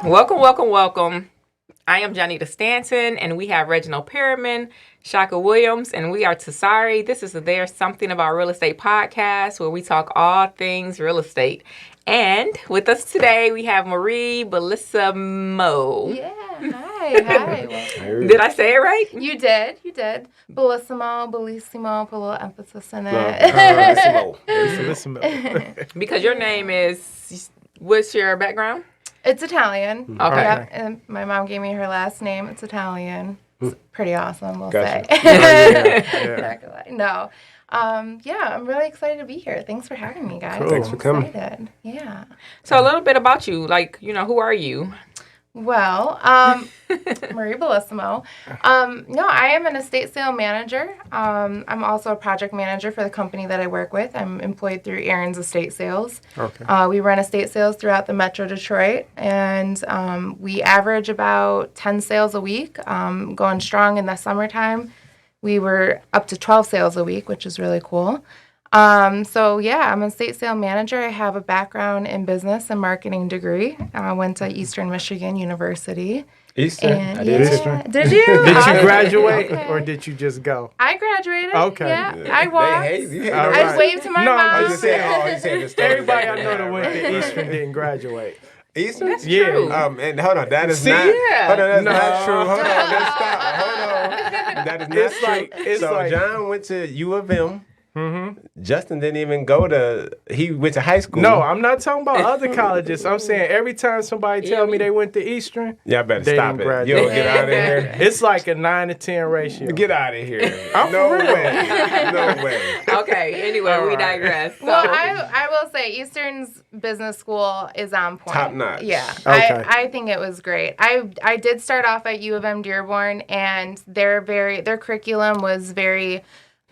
Welcome, welcome, welcome. I am Jonnita Stanton, and we have Reginald Perryman, Kashka Williams, and we are TSARE. This is the There's Something About Real Estate podcast, where we talk all things real estate. And with us today, we have Marie Bellissimo. Yeah, hi. Did I say it right? You did. Bellissimo, put a little emphasis in it. Bellissimo. Because your name is, what's your background? It's Italian. Okay. Yep, and my mom gave me her last name. It's Italian. It's pretty awesome, we'll say. Not gonna lie. No. Yeah, I'm really excited to be here. Thanks for having me, guys. Cool. Thanks for coming. Excited. Yeah. So a little bit about you, who are you? Well, Marie Bellissimo. No, I am an estate sale manager. I'm also a project manager for the company that I work with. I'm employed through Aaron's Estate Sales. Okay. We run estate sales throughout the Metro Detroit, and we average about 10 sales a week, going strong in the summertime. We were up to 12 sales a week, which is really cool. So yeah, I'm an estate sale manager. I have a background in business and marketing degree. I went to Eastern Michigan University. Eastern? Eastern. Did you? Did you graduate or did you just go? I graduated. Okay. Yeah, I walked. All I right. waved to my mom. I'm just saying, you said the story. everybody I know that went to Eastern didn't graduate. Eastern? That's Yeah. true. And hold on, that is See? not. Yeah. Hold on, that's No. not true. Hold on, let's stop. Hold on. That is not It's true. like- it's so like- John went to U of M. Mm-hmm. Justin didn't even go to. He went to high school. No, I'm not talking about other colleges. I'm saying every time somebody tell me they went to Eastern, Y'all better they stop didn't it. Yo, graduate. get out of here. It's like a 9-to-10 ratio. Get out of here. I'm no for real. way. No way. Okay, anyway, All we right. digress. So, Well, I will say Eastern's business school is on point. Top notch. Yeah, Okay. I think it was great. I did start off at U of M Dearborn, and their curriculum was very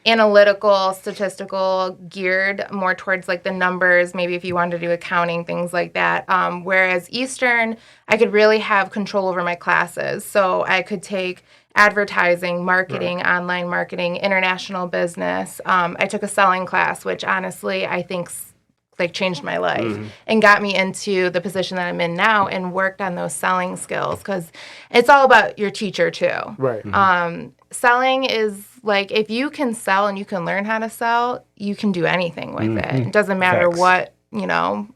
analytical, statistical, geared more towards like the numbers, maybe if you wanted to do accounting, things like that. Whereas Eastern, I could really have control over my classes. So I could take advertising, marketing, online marketing, international business. I took a selling class, which honestly I think changed my life and got me into the position that I'm in now and worked on those selling skills because it's all about your teacher too. Right. Selling is like if you can sell and you can learn how to sell, you can do anything with it. It doesn't matter Facts.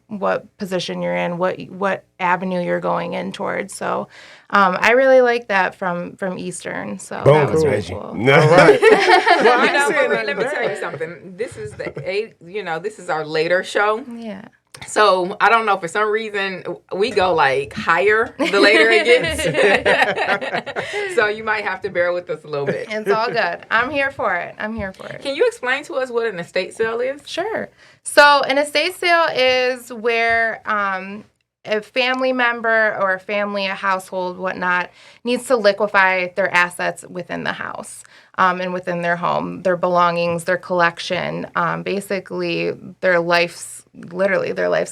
what position you're in, what avenue you're going in towards. So I really like that from Eastern. So Boom, that was really Reggie. cool. No. Right. Well, you know, saying Marie, let me that- tell you something. This is this is our later show. Yeah. So I don't know, for some reason we go like higher the later it gets. So you might have to bear with us a little bit. It's all good. I'm here for it. Can you explain to us what an estate sale is? Sure. So an estate sale is where a family member or a household, whatnot, needs to liquefy their assets within the house and within their home, their belongings, their collection, basically their life's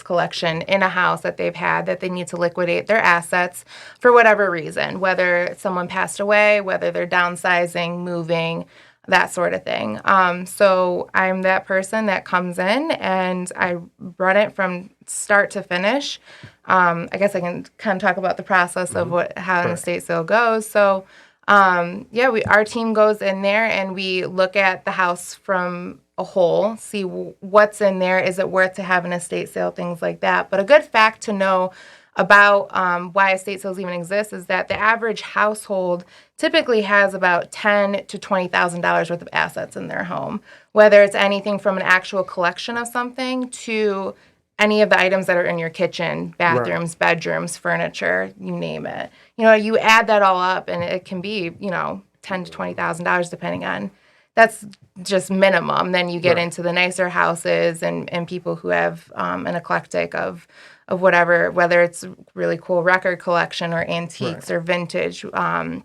collection in a house that they've had that they need to liquidate their assets for whatever reason, whether someone passed away, whether they're downsizing, moving, that sort of thing. So I'm that person that comes in and I run it from start to finish. I guess I can kind of talk about the process of how an estate sale goes. So our team goes in there and we look at the house from a whole, see what's in there, is it worth to have an estate sale, things like that. But a good fact to know about why estate sales even exist is that the average household typically has about $10,000 to $20,000 worth of assets in their home, whether it's anything from an actual collection of something to any of the items that are in your kitchen, bathrooms, bedrooms, furniture, you name it. You add that all up and it can be, $10,000 to $20,000 depending on, that's just minimum. Then you get into the nicer houses and people who have an eclectic of whatever, whether it's really cool record collection or antiques or vintage. Some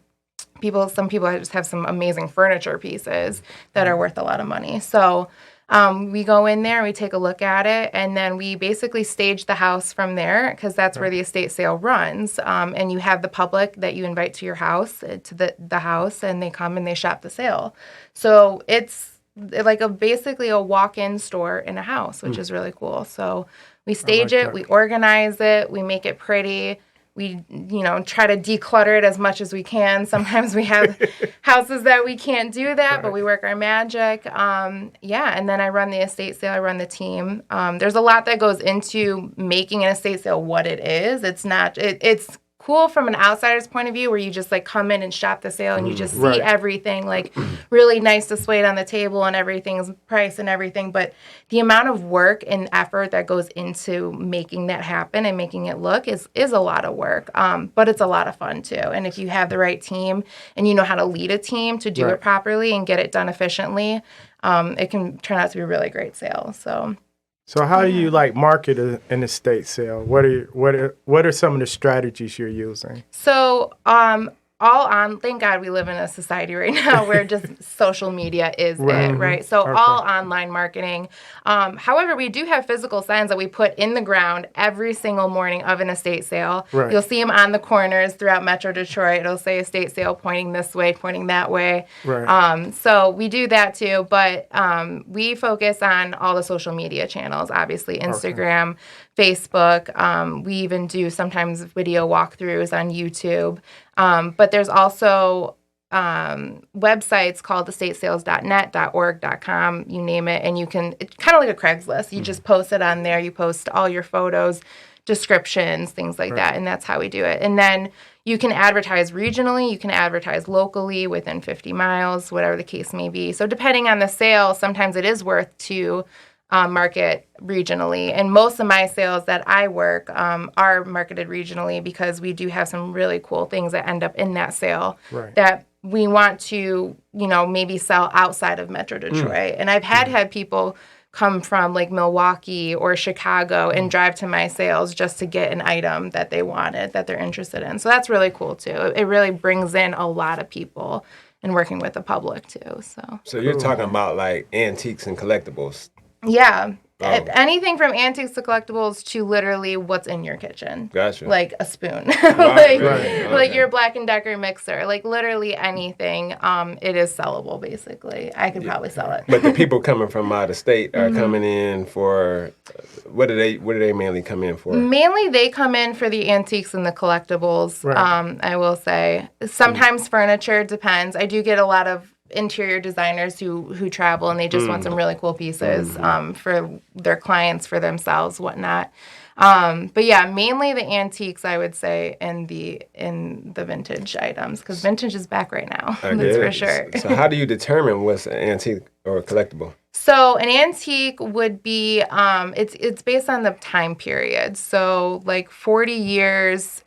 people just have some amazing furniture pieces that are worth a lot of money. So we go in there, we take a look at it, and then we basically stage the house from there because that's where the estate sale runs. And you have the public that you invite to your house, to the house, and they come and they shop the sale. So it's like basically a walk-in store in a house, which is really cool. So we stage it, we organize it, we make it pretty. we, try to declutter it as much as we can. Sometimes we have houses that we can't do that, but we work our magic. And then I run the estate sale. I run the team. There's a lot that goes into making an estate sale what it is. It's not, it's cool from an outsider's point of view where you just like come in and shop the sale and you just see everything like really nice displayed on the table and everything's priced and everything. But the amount of work and effort that goes into making that happen and making it look is a lot of work. But it's a lot of fun too. And if you have the right team and you know how to lead a team to do it properly and get it done efficiently, it can turn out to be a really great sale. So how do you like market an estate sale? What are some of the strategies you're using? So thank God we live in a society right now where just social media is it, right? So all online marketing. However, we do have physical signs that we put in the ground every single morning of an estate sale. Right. You'll see them on the corners throughout Metro Detroit. It'll say estate sale pointing this way, pointing that way. Right. So we do that too, but we focus on all the social media channels, obviously Instagram, Facebook. We even do sometimes video walkthroughs on YouTube. But there's also websites called estatesales.net, .org.com, you name it, and you can, it's kind of like a Craigslist. You just post it on there. You post all your photos, descriptions, things like that, and that's how we do it. And then you can advertise regionally. You can advertise locally within 50 miles, whatever the case may be. So depending on the sale, sometimes it is worth to market regionally. And most of my sales that I work are marketed regionally because we do have some really cool things that end up in that sale that we want to, maybe sell outside of Metro Detroit. And I've had people come from like Milwaukee or Chicago and drive to my sales just to get an item that they wanted, that they're interested in. So that's really cool too. It really brings in a lot of people and working with the public too. So you're talking about like antiques and collectibles. Yeah. Anything from antiques to collectibles to literally what's in your kitchen. Gotcha. Like a spoon. Wow, like your Black & Decker mixer. Like literally anything. It is sellable basically. I could probably sell it. But the people coming from out of state are coming in for what do they mainly come in for? Mainly they come in for the antiques and the collectibles. I will say. Sometimes furniture, depends. I do get a lot of interior designers who travel and they just want some really cool pieces for their clients, for themselves, whatnot. But yeah, mainly the antiques, I would say, in the vintage items, because vintage is back right now. That's for sure. So how do you determine what's an antique or a collectible? So an antique would be it's based on the time period. So like 40 years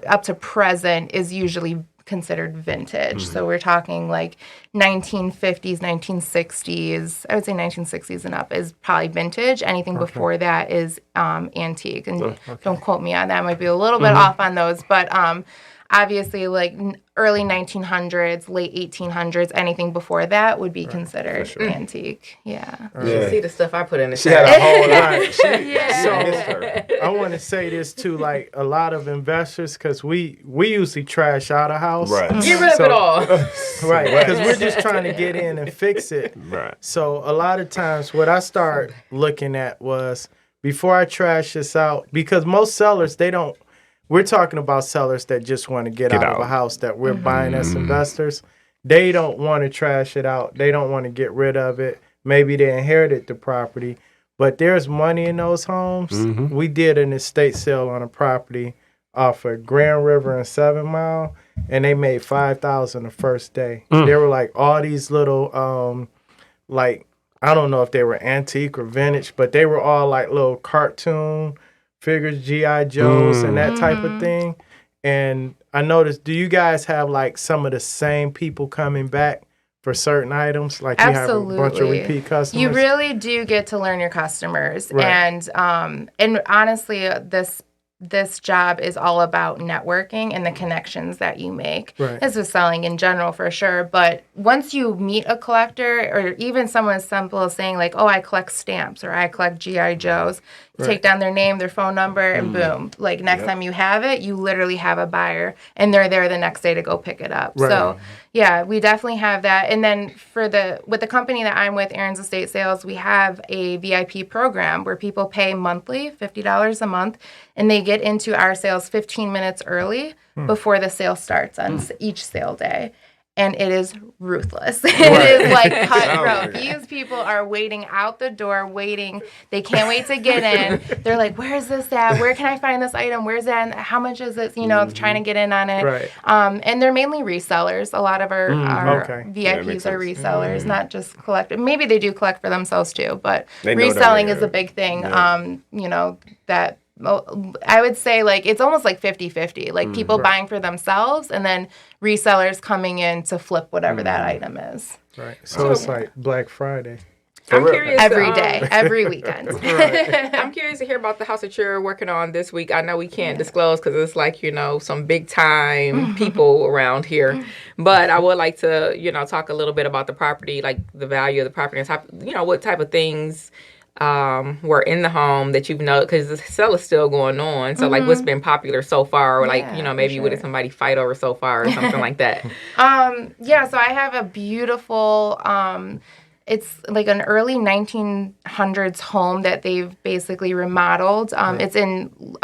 up to present is usually considered vintage. So we're talking like 1950s, 1960s. I would say 1960s and up is probably vintage. Anything before that is antique. And don't quote me on that. I might be a little bit off on those. But obviously like early 1900s, late 1800s, anything before that would be considered antique. Yeah. You see the stuff I put in the She had a whole lot. So I want to say this to like a lot of investors because we usually trash out a house. Right. Get rid of it all. Right. Because we're just trying to get in and fix it. Right. So a lot of times what I start looking at was before I trash this out, because most sellers, we're talking about sellers that just want to get out of a house that we're buying as investors. They don't want to trash it out. They don't want to get rid of it. Maybe they inherited the property, but there's money in those homes. We did an estate sale on a property off of Grand River and 7 Mile, and they made $5,000 the first day. There were like all these little, like, I don't know if they were antique or vintage, but they were all like little cartoon figures, G.I. Joes and that type of thing. And I noticed, do you guys have like some of the same people coming back for certain items? Like you have a bunch of repeat customers? You really do get to learn your customers. And honestly, this job is all about networking and the connections that you make. This is selling in general for sure. But once you meet a collector, or even someone as simple as saying like, oh, I collect stamps or I collect G.I. Joes, take down their name, their phone number, and boom. Like next time you have it, you literally have a buyer and they're there the next day to go pick it up. So yeah, we definitely have that. And then with the company that I'm with, Aaron's Estate Sales, we have a VIP program where people pay monthly, $50 a month, and they get into our sales 15 minutes early before the sale starts on each sale day. And it is ruthless. It is like cutthroat. These people are waiting out the door, waiting. They can't wait to get in. They're like, where's this at? Where can I find this item? Where's that? And how much is it? You know, trying to get in on it. Right. And they're mainly resellers. A lot of our VIPs are resellers, not just collect. Maybe they do collect for themselves too, but reselling is a big thing. You know, that I would say like it's almost like 50-50. Like people buying for themselves and then resellers coming in to flip whatever that item is. Right. So it's like Black Friday. I'm curious. Every day, every weekend. I'm curious to hear about the house that you're working on this week. I know we can't disclose because it's like, you know, some big time people around here. But I would like to, you know, talk a little bit about the property, like the value of the property and type, you know, what type of things were in the home that you've known, because the sale is still going on. So like what's been popular so far, or like, you know, maybe what did somebody fight over so far or something like that? So I have a beautiful, it's like an early 1900s home that they've basically remodeled. It's in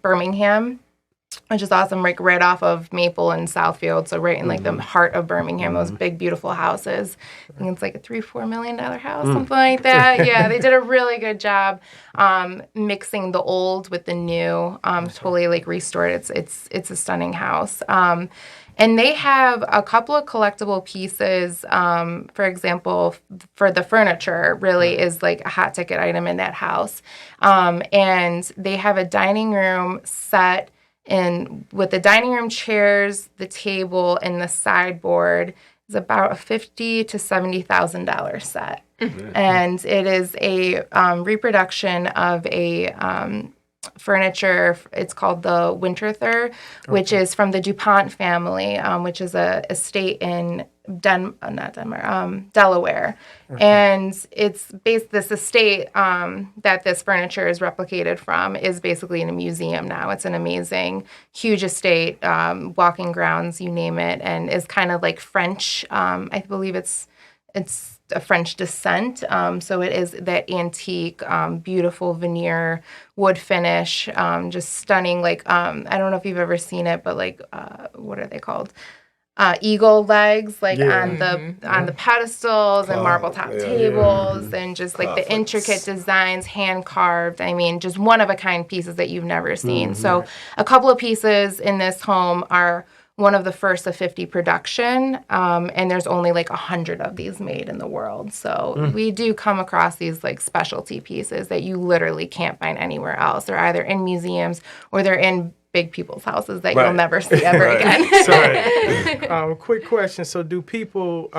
Birmingham, which is awesome, like right off of Maple and Southfield, so right in like the heart of Birmingham, those big, beautiful houses. I think it's like a $3-4 million house, something like that. Yeah, they did a really good job mixing the old with the new, totally like restored. It's a stunning house. And they have a couple of collectible pieces. For example, for the furniture, really is like a hot ticket item in that house. And they have a dining room set in with the dining room chairs, the table, and the sideboard is about a $50,000 to $70,000 set. And it is a reproduction of a furniture. It's called the Winterthur, which is from the DuPont family, which is a estate in Delaware. And it's this estate that this furniture is replicated from is basically in a museum now. It's an amazing, huge estate, walking grounds, you name it, and is kind of like French. I believe it's a French descent. So it is that antique, beautiful veneer, wood finish, just stunning. Like, I don't know if you've ever seen it, but like, what are they called? Eagle legs, like on the pedestals and marble top tables, and just like the intricate designs, hand carved. I mean, just one of a kind pieces that you've never seen. So a couple of pieces in this home are one of the first of 50 production, and there's only like 100 of these made in the world. So we do come across these like specialty pieces that you literally can't find anywhere else. They're either in museums or they're in big people's houses that you'll never see ever again. Quick question. So do people,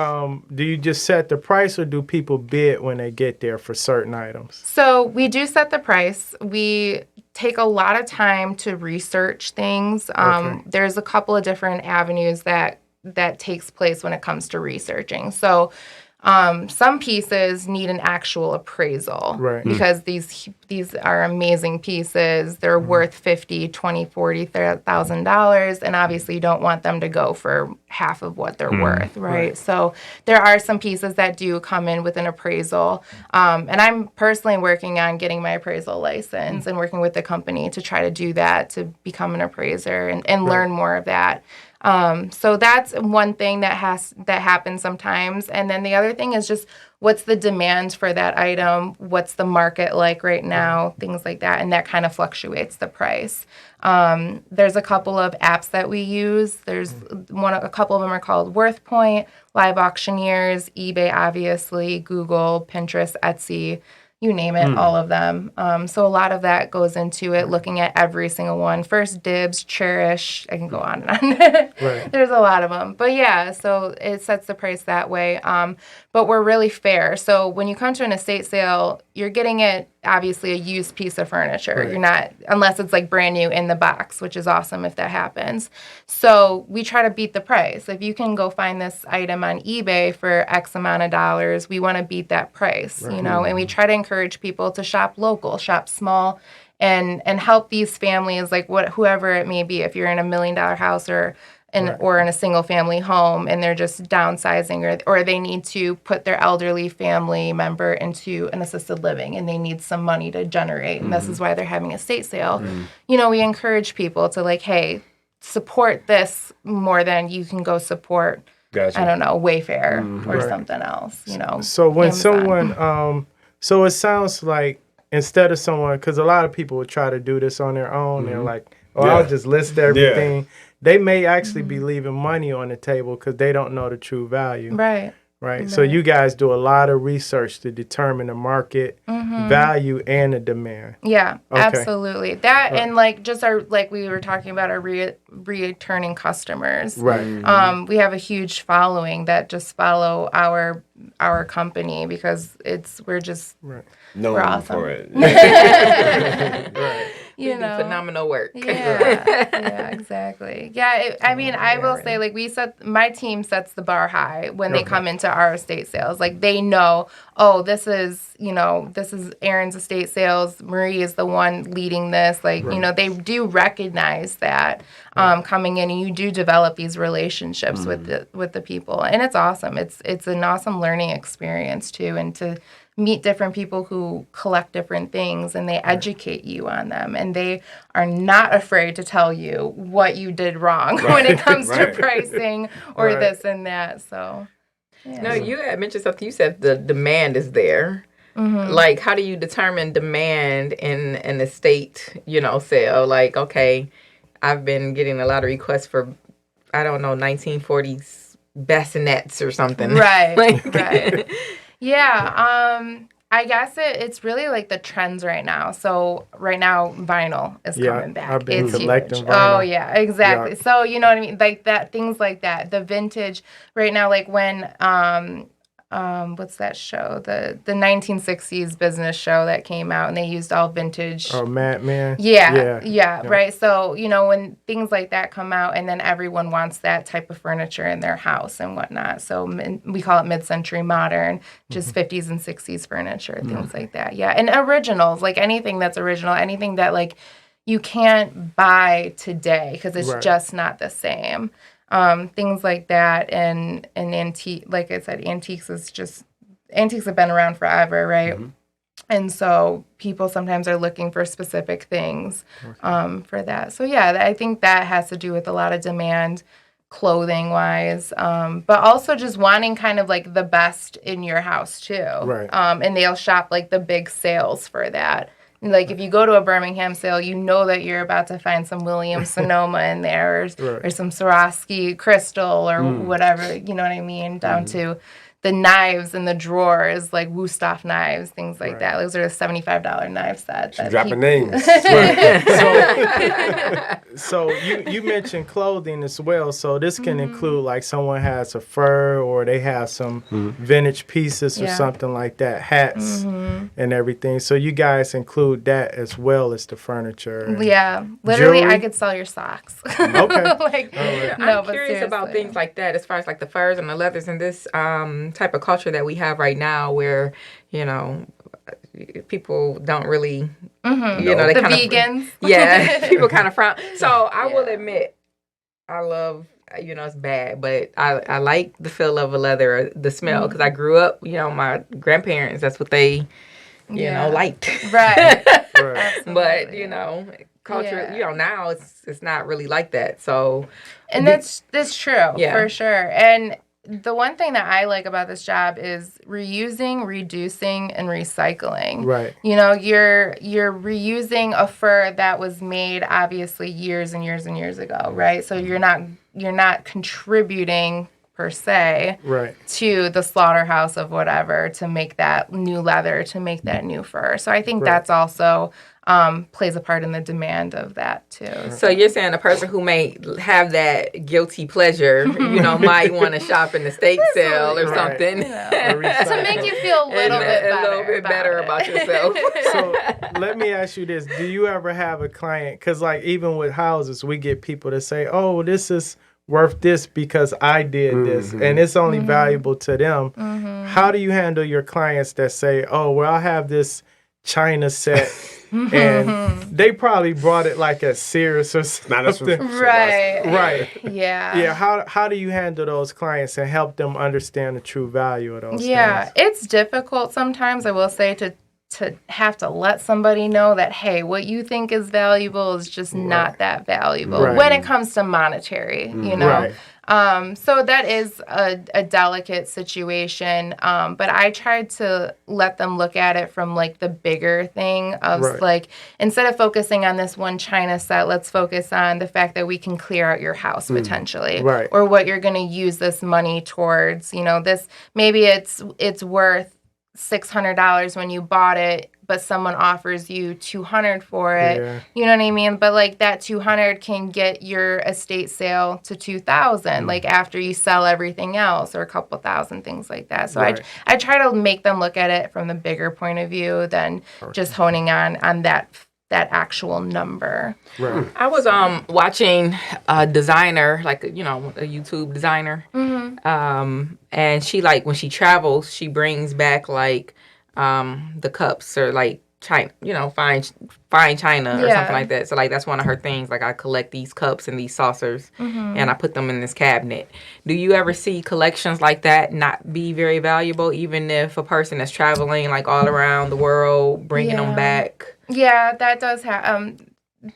do you just set the price, or do people bid when they get there for certain items? So we do set the price. We take a lot of time to research things. There's a couple of different avenues that takes place when it comes to researching. So some pieces need an actual appraisal, because these are amazing pieces. They're worth $50,000, $20,000, $40,000, and obviously you don't want them to go for half of what they're worth, right? So there are some pieces that do come in with an appraisal, and I'm personally working on getting my appraisal license and working with the company to try to do that, to become an appraiser and learn more of that. So that's one thing that happens sometimes. And then the other thing is just what's the demand for that item? What's the market like right now? Things like that. And that kind of fluctuates the price. There's a couple of apps that we use. There's a couple of them are called WorthPoint, Live Auctioneers, eBay, obviously, Google, Pinterest, Etsy. You name it, all of them. So a lot of that goes into it, looking at every single one. First Dibs, Cherish, I can go on and on. There's a lot of them. But yeah, so it sets the price that way. But we're really fair. So when you come to an estate sale, you're getting it, obviously, a used piece of furniture. You're not, unless it's like brand new in the box, which is awesome if that happens. So we try to beat the price. If you can go find this item on eBay for X amount of dollars, we want to beat that price, you know, and we try to encourage people to shop local, shop small, and help these families, like whoever it may be. If you're in $1 million house or or in a single family home, and they're just downsizing, or they need to put their elderly family member into an assisted living and they need some money to generate, and this is why they're having a estate sale. You know, we encourage people to like, hey, support this more than you can go support, I don't know, Wayfair or something else, you know. So when Amazon. someone, so it sounds like instead of someone, because a lot of people would try to do this on their own, they're like, oh, I'll just list everything. They may actually be leaving money on the table because they don't know the true value. Right. So you guys do a lot of research to determine the market value and the demand. Yeah, absolutely. That and like just our, like we were talking about, our returning customers. Right. We have a huge following that just follow our company because we're just known we're awesome for it. Right. You know, phenomenal work. Yeah, exactly. Yeah, I mean, I will say, like, my team sets the bar high when they come into our estate sales. Like, they know, oh, this is Aaron's estate sales. Marie is the one leading this. Like, you know, they do recognize that coming in, and you do develop these relationships with the people, and it's awesome. It's an awesome learning experience too, and to meet different people who collect different things, and they educate you on them, and they are not afraid to tell you what you did wrong when it comes to pricing or this and that. So, No, you had mentioned something. You said the demand is there. Like, how do you determine demand in an estate, you know, sale? Like, okay, I've been getting a lot of requests for, I don't know, 1940s bassinets or something. Right. Yeah, I guess it's really like the trends right now. So right now, vinyl is coming back. I've been it's collecting huge. vinyl. Oh yeah, exactly. Yeah. So you know what I mean, like that, things like that. The vintage right now, like when what's that show? The 1960s business show that came out, and they used all vintage. Oh, Mad Men. Yeah, right. So, you know, when things like that come out, and then everyone wants that type of furniture in their house and whatnot. So we call it mid-century modern, just 50s and 60s furniture, things like that. Yeah, and originals, like anything that's original, anything that like you can't buy today because it's just not the same. Things like that, and antique, like I said, antiques have been around forever, right? And so people sometimes are looking for specific things for that. So yeah, I think that has to do with a lot of demand, clothing wise, but also just wanting kind of like the best in your house too. Right. And they'll shop like the big sales for that. Like, if you go to a Birmingham sale, you know that you're about to find some Williams Sonoma in there, or some Swarovski crystal, or whatever, you know what I mean, down to the knives in the drawers, like Wusthof knives, things like that. Those are the $75 knife sets. Dropping names. So you mentioned clothing as well. So this can include like someone has a fur, or they have some vintage pieces or something like that, hats and everything. So you guys include that as well as the furniture. Yeah, literally, jewelry? I could sell your socks. Okay. I'm curious about things like that, as far as like the furs and the leathers and this type of culture that we have right now, where, you know, people don't really, you know, they the kind vegans. People kind of frown. So I will admit, I love, you know, it's bad, but I like the feel of a leather, the smell, because I grew up, you know, my grandparents, that's what they, you know, liked. Right. But, you know, culture, you know, now it's not really like that. So, and that's true for sure. And the one thing that I like about this job is reusing, reducing, and recycling. Right. You know, you're reusing a fur that was made obviously years and years and years ago, right? So you're not contributing per se to the slaughterhouse of whatever to make that new leather, to make that new fur. So I think that's also plays a part in the demand of that too. So you're saying a person who may have that guilty pleasure, you know, might want to shop in the estate sale or something, you know, to make you feel a little bit better about yourself. So let me ask you this: do you ever have a client? Because like even with houses, we get people that say, "Oh, this is worth this because I did this," and it's only valuable to them. How do you handle your clients that say, "Oh, well, I have this China set and they probably brought it like at Sears or something. Right. Yeah. Yeah. How do you handle those clients and help them understand the true value of those things? Yeah, it's difficult sometimes, I will say, to have to let somebody know that, hey, what you think is valuable is just not that valuable when it comes to monetary, you know. So that is a delicate situation, but I tried to let them look at it from like the bigger thing of like, instead of focusing on this one china set, let's focus on the fact that we can clear out your house potentially, or what you're going to use this money towards. You know, this maybe it's worth $600 when you bought it, but someone offers you $200 for it. You know what I mean? But like that $200 can get your estate sale to $2,000, like after you sell everything else, or a couple thousand, things like that. So I try to make them look at it from the bigger point of view than just honing on that actual number. I was watching a designer, like, you know, a YouTube designer, and she, like, when she travels, she brings back like the cups, or like china, you know, fine china or something like that. So like that's one of her things. Like, I collect these cups and these saucers, and I put them in this cabinet. Do you ever see collections like that not be very valuable, even if a person is traveling like all around the world, bringing them back? Yeah, that does have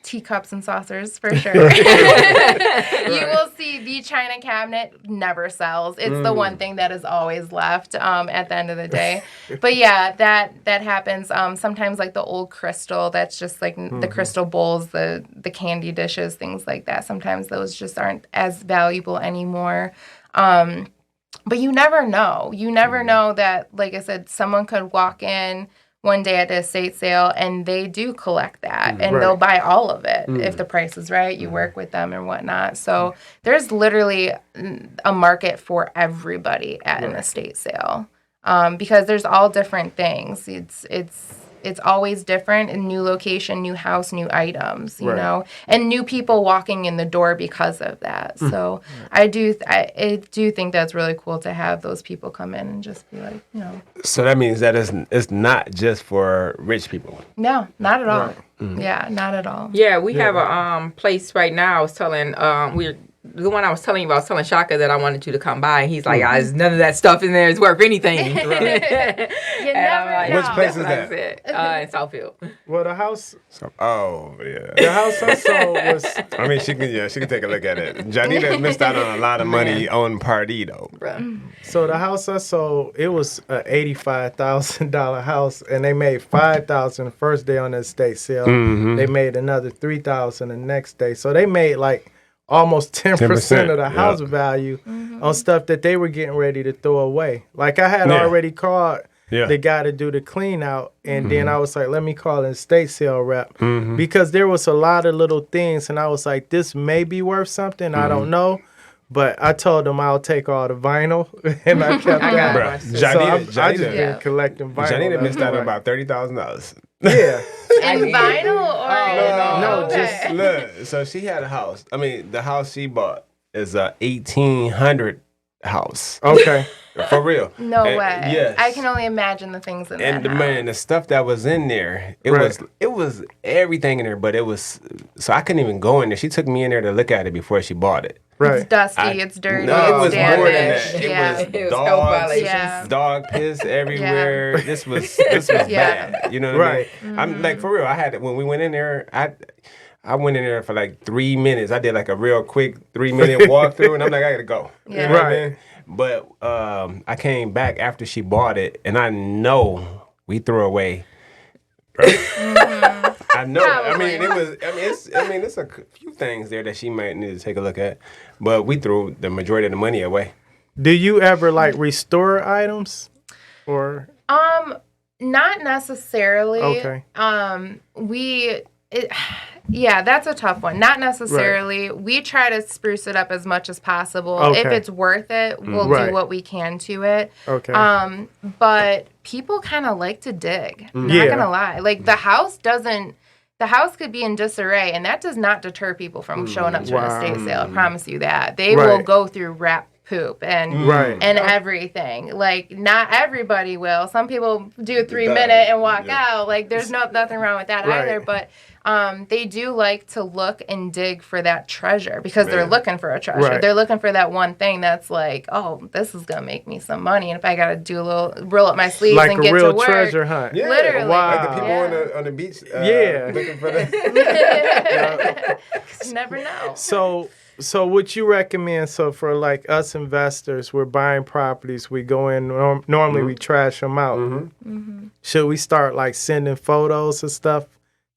teacups and saucers for sure. You will see the china cabinet never sells. It's the one thing that is always left at the end of the day. But yeah, that happens. Sometimes like the old crystal, that's just like the crystal bowls, the candy dishes, things like that. Sometimes those just aren't as valuable anymore. But you never know. You never know that, like I said, someone could walk in one day at the estate sale and they do collect that, and they'll buy all of it if the price is right. You work with them and whatnot. So there's literally a market for everybody at an estate sale, because there's all different things. It's always different, in new location, new house, new items, you know, and new people walking in the door because of that. So I do think that's really cool to have those people come in and just be like, you know. So that means that it's not just for rich people. No, not at all. Yeah, not at all. Yeah, we have a place right now. I was telling the one I was telling you about, I was telling Shaka that I wanted you to come by. And he's like, none of that stuff in there is worth anything. You never know. Which place is that? In Southfield. Well, the house. The house I sold was. I mean, she can take a look at it. Jonnita missed out on a lot of money on Pardee though. So the house I sold, it was an $85,000 house, and they made $5,000 the first day on the estate sale. They made another $3,000 the next day. So they made like almost 10% of the house value on stuff that they were getting ready to throw away. Like, I had already called the guy to do the clean out, and then I was like, let me call an estate sale rep, because there was a lot of little things, and I was like, this may be worth something, I don't know. But I told him I'll take all the vinyl, and I kept that. So I just been collecting vinyl. Jonnita missed out on about $30,000. Yeah. In vinyl or no, just look. So she had a house. I mean, the house she bought is a 1800 house. Okay. For real. No way. Yes. I can only imagine the things in and that house. The stuff that was in there, it was everything in there, but it was, so I couldn't even go in there. She took me in there to look at it before she bought it. Right. It's dusty, it's dirty, no, it was damaged. more than that. It was dogs, dog piss everywhere. This was bad. You know what I mean? I'm like, for real, I had it when we went in there, I went in there for like 3 minutes. I did like a real quick 3-minute walkthrough, and I'm like, I gotta go. Yeah. You know what I mean? But I came back after she bought it, and I know we threw away. I know. Probably. It's a few things there that she might need to take a look at, but we threw the majority of the money away. Do you ever like restore items, or? Not necessarily. Okay. Yeah, that's a tough one. Not necessarily. Right. We try to spruce it up as much as possible. Okay. If it's worth it, we'll do what we can to it. Okay. But people kind of like to dig. I'm not gonna lie. Like the house could be in disarray, and that does not deter people from showing up to an estate sale. I promise you that. They will go through wrap poop and everything. Like, not everybody will. Some people do a 3-minute and walk out. Like, there's nothing wrong with that either. But they do like to look and dig for that treasure because they're looking for a treasure. Right. They're looking for that one thing that's like, oh, this is going to make me some money. And if I got to do a little, roll up my sleeves and get to work. Like a real treasure hunt. Yeah. Literally. Wow. Like the people on the beach looking for the... You never know. So what you recommend, so for like us investors, we're buying properties, we go in, normally we trash them out. Should we start like sending photos and stuff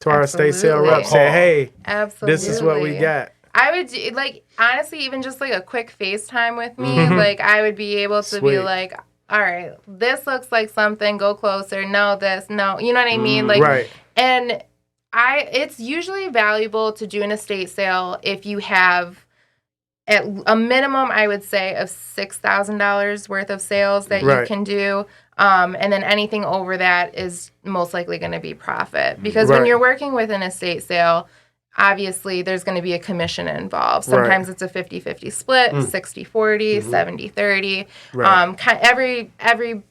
to our estate sale rep, say, hey, this is what we got? I would, like, honestly, even just like a quick FaceTime with me, like I would be able to be like, all right, this looks like something, go closer, no, this, no, you know what I mean? Like, and it's usually valuable to do an estate sale if you have at a minimum, I would say, of $6,000 worth of sales that you can do. And then anything over that is most likely going to be profit. Because when you're working with an estate sale, obviously there's going to be a commission involved. Sometimes it's a 50-50 split, 60-40, 70-30. Every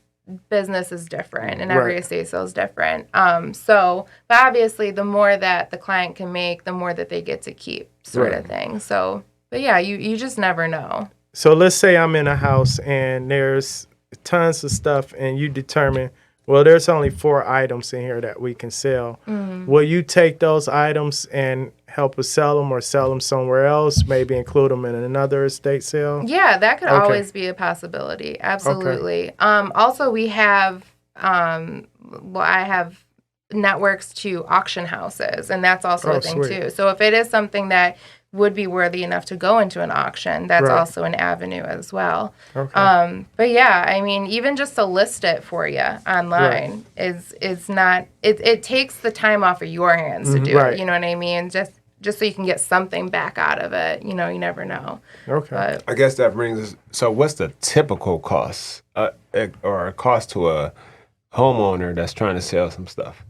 business is different and every estate sale is different. But obviously the more that the client can make, the more that they get to keep, sort of thing. So... But yeah, you just never know. So let's say I'm in a house and there's tons of stuff and you determine, well, there's only 4 items in here that we can sell. Will you take those items and help us sell them or sell them somewhere else, maybe include them in another estate sale? Yeah, that could always be a possibility. Absolutely. Also, we have, I have networks to auction houses, and that's also a thing too. So if it is something that would be worthy enough to go into an auction, that's also an avenue as well. But yeah, I mean, even just to list it for you online is not, it takes the time off of your hands to do it, you know what I mean? Just so you can get something back out of it, you know, you never know. But, I guess that brings us, so what's the typical cost or a cost to a homeowner that's trying to sell some stuff?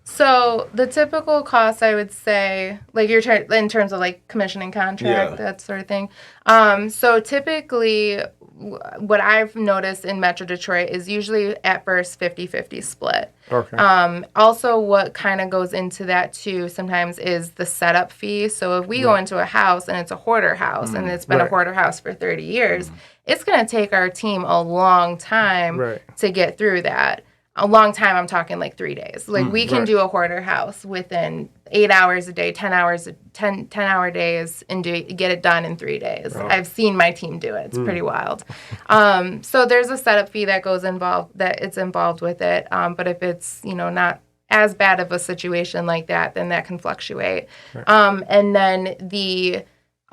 So the typical cost, I would say, like in terms of like commission and contract, that sort of thing. So typically, what I've noticed in Metro Detroit is usually at first 50-50 split. Also, what kind of goes into that too sometimes is the setup fee. So if we go into a house and it's a hoarder house and it's been a hoarder house for 30 years, it's going to take our team a long time to get through that. A long time, I'm talking like 3 days. Like we can do a hoarder house within 8 hours a day, 10-hour days, and get it done in 3 days. I've seen my team do it. It's pretty wild. So there's a setup fee that goes involved, that it's involved with it. But if it's, you know, not as bad of a situation like that, then that can fluctuate. And then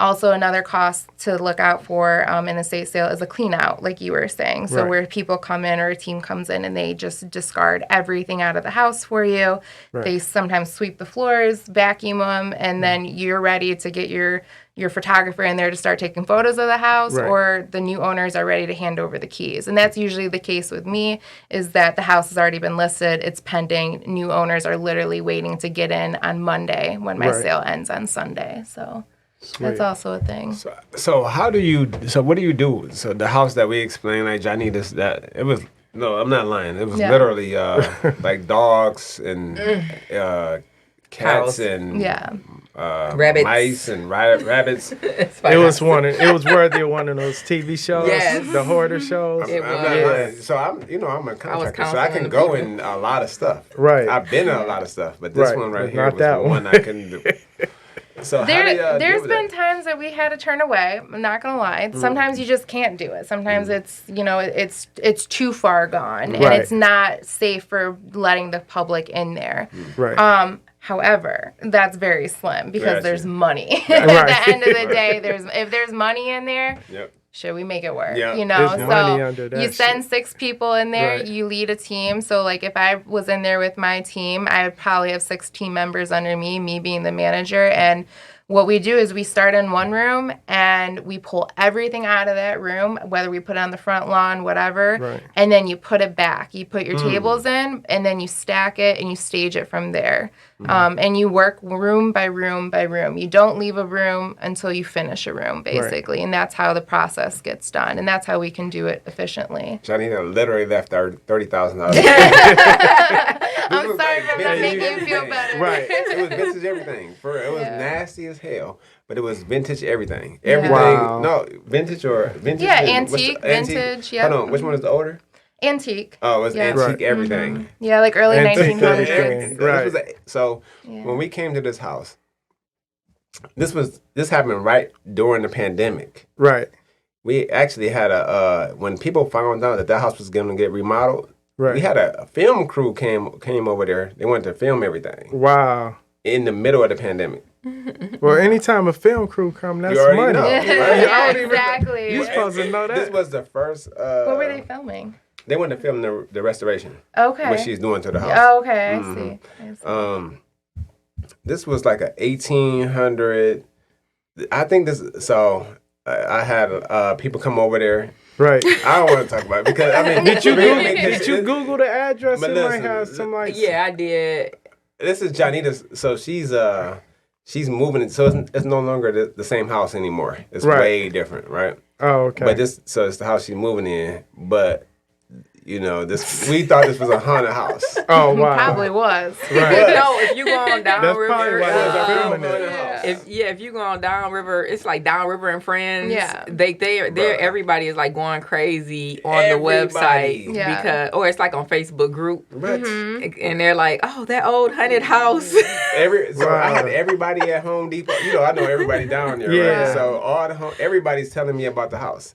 also, another cost to look out for in a estate sale is a clean out, like you were saying. So where people come in or a team comes in and they just discard everything out of the house for you. They sometimes sweep the floors, vacuum them, and then you're ready to get your photographer in there to start taking photos of the house, or the new owners are ready to hand over the keys. And that's usually the case with me, is that the house has already been listed, it's pending, new owners are literally waiting to get in on Monday when my sale ends on Sunday. So... That's also a thing. So what do you do? So the house that we explained, like Jonnita, I'm not lying. It was literally like dogs and cats and rabbits. Mice and rabbits. It was worthy of one of those TV shows, the hoarder shows. I'm not lying. So I'm a contractor, so I can go in a lot of stuff. I've been in a lot of stuff, but this one right here was the one I couldn't do. So there's been times that we had to turn away. I'm not gonna lie. Sometimes you just can't do it. Sometimes it's it's too far gone and it's not safe for letting the public in there. However, that's very slim because there's money. At the end of the day, if there's money in there. Should we make it work? You know, so you send 6 people in there, you lead a team. So like if I was in there with my team, I would probably have 6 team members under me being the manager. And what we do is we start in one room and we pull everything out of that room, whether we put it on the front lawn, whatever, and then you put it back. You put your tables in, and then you stack it and you stage it from there. And you work room by room by room. You don't leave a room until you finish a room, basically. And that's how the process gets done. And that's how we can do it efficiently. Jonnita literally left our $30,000. I'm sorry for not making you feel better. Right. It was vintage everything. It was nasty as hell, but it was vintage everything. Everything. Wow. No, vintage or vintage? Yeah, antique, vintage. Yeah. Hold on. Which one is the older? Antique. Oh, it's antique everything. Mm-hmm. Yeah, like early 1900s. Right. So when we came to this house, this happened right during the pandemic. Right. We actually had when people found out that house was going to get remodeled, we had a film crew came over there. They wanted to film everything. Wow. In the middle of the pandemic. Well, anytime a film crew come, that's money. Know, right? Yeah, exactly. You're supposed to know that. This was the first. What were they filming? They wanted to film the restoration. Okay. What she's doing to the house. Oh, okay, I see. This was like a 1800. I think this. So I had people come over there. Right. I don't want to talk about it because I mean, did you Google the address? It might have some like. Yeah, I did. This is Jonnita's. So she's moving it. So it's no longer the same house anymore. It's way different, right? Oh, okay. But it's the house she's moving in. But we thought this was a haunted house. Oh wow. Probably was. Right. No, if you go on downriver, if you go on downriver, it's like downriver and Friends. Yeah. They're everybody is like going crazy on the website because, or it's like on Facebook group, and they're like, oh, that old haunted house. I had everybody at Home Depot. I know everybody down there, right? So everybody's telling me about the house,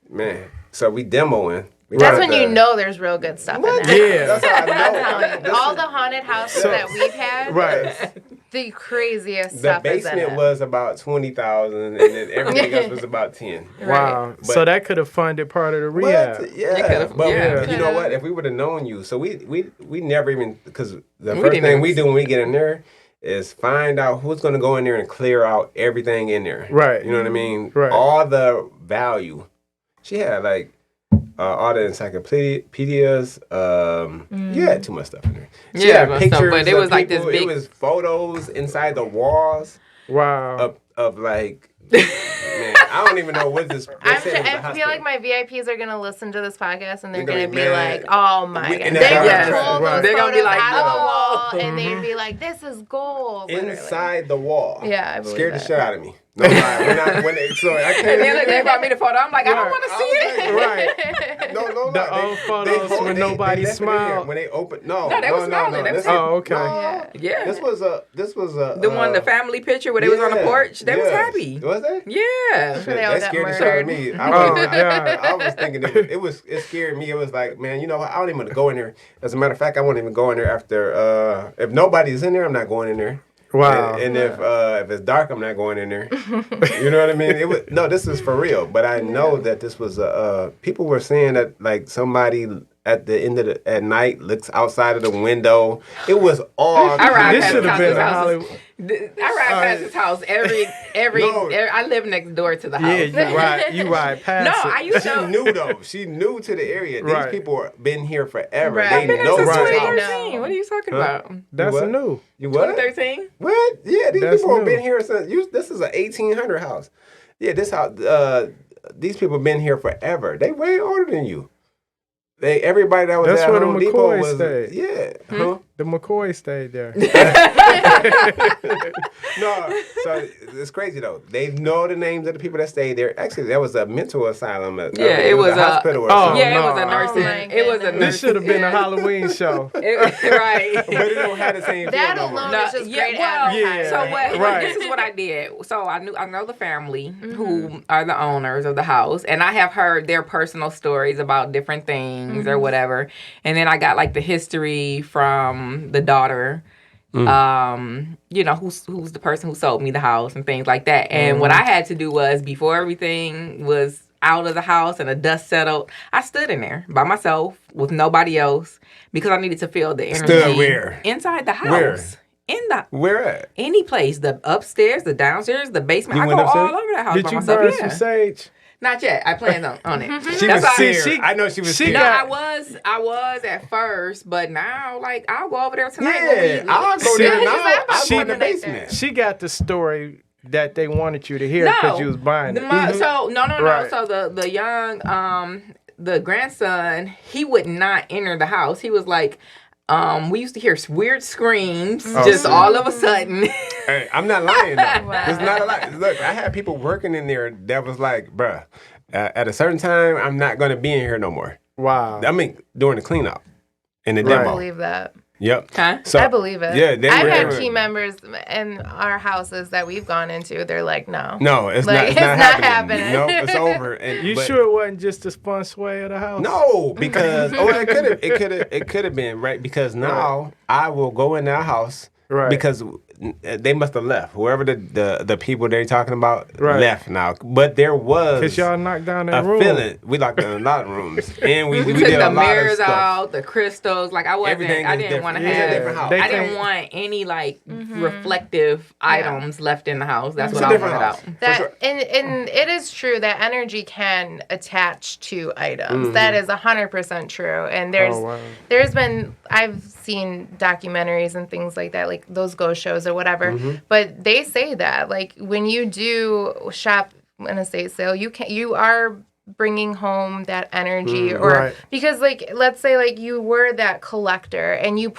man. So we demoing. That's when you know there's real good stuff in that. Yeah. That's how I know. All the haunted houses that we've had, the craziest stuff is in it. The basement was about $20,000, and then everything else was about $10,000. Wow. So that could have funded part of the rehab. Yeah. But you know what? If we would have known you, so we never even, because the first thing we do when we get in there is find out who's going to go in there and clear out everything in there. Right. You know what I mean? Right. All the value. She had like all the encyclopedias. You had too much stuff in there. She had pictures, but it was like this big. It was photos inside the walls. Wow. Of like. Man, I don't even know what this. I feel like my VIPs are gonna listen to this podcast and they're gonna be like, "Oh my god!" They would pull those photos out of the wall and they'd be like, "This is gold." Inside the wall. Yeah, I believe scared the shit out of me. No lie. I can't. And then they brought me the photo. I'm like, I don't want to see it. Right. No. The old photos when nobody smiled. When they opened, no, they were smiling. Oh, okay. Yeah. This was a. The family picture where they was on the porch. They was happy. Was they? Yeah. That scared the shit out of me. I was thinking it scared me. It was like, man, I don't even want to go in there. As a matter of fact, I won't even go in there after. If nobody's in there, I'm not going in there. Wow. And if it's dark, I'm not going in there. You know what I mean? This is for real. But I know that this was people were saying that like somebody at the end of at night looks outside of the window. It was all. This should have been a Hollywood. I ride past his house every I live next door to the house. Yeah, you ride past. No, I used to. She knew though. She knew to the area. These people have been here forever. Right. They know since 2013. What are you talking about? That's new. You what? 2013. What? Yeah, these people have been here since. This is an 1800 house. Yeah, this house. These people have been here forever. They way older than you. Everybody that was at Home Depot was stayed. Yeah. Huh? The McCoy stayed there. No, so it's crazy though. They know the names of the people that stayed there. Actually, that was a mental asylum. It was a hospital. It was a nursing. It was a nursing. This should have been a Halloween show. Right. But it don't have the same feel. That alone is just great. So this is what I did. So I know the family who are the owners of the house, and I have heard their personal stories about different things or whatever. And then I got like the history from the daughter, who's the person who sold me the house and things like that. And what I had to do was, before everything was out of the house and the dust settled, I stood in there by myself with nobody else because I needed to feel the energy. Stood where? Inside the house. Where? Where at? Any place. The upstairs, the downstairs, the basement. You I went go upstairs? all over the house Did by you myself. burn some sage? Not yet. I plan on it. She That's was why- scared. I know she was scared. No, I was at first, but now, like, I'll go over there tonight. Yeah, I'll go there now. I'll She- go in the basement. She got the story that they wanted you to hear because you was buying it. So no. Right. So the young the grandson, he would not enter the house. He was like, we used to hear weird screams just all of a sudden. Hey, I'm not lying though. Wow. It's not a lie. Look, I had people working in there that was like, bruh, at a certain time, I'm not going to be in here no more. Wow. I mean, during the cleanup and the I demo. believe that. Yep. Huh? So, I believe it. Yeah, I've had team members in our houses that we've gone into. They're like, no. No, it's Like, not happening. happening. No, it's over. And, You but- sure it wasn't just the fun sway of the house? No, because it could have been right because now I will go in that house because they must have left. Whoever the people they're talking about left now, but there was Because y'all knocked down that room. feeling. We locked down a lot of rooms, and we We did took a the lot of mirrors stuff. out, the crystals. Like I Everything is didn't want to different. It's a different house. have. I didn't want any like reflective items left in the house. That's It's what a I different wanted house. out. That sure. and it is true that energy can attach to items. That is 100% true. And there's been I've seen documentaries and things like that, like those ghost shows or whatever. But they say that like when you do shop an estate sale, you are bringing home that energy or because like let's say like you were that collector and you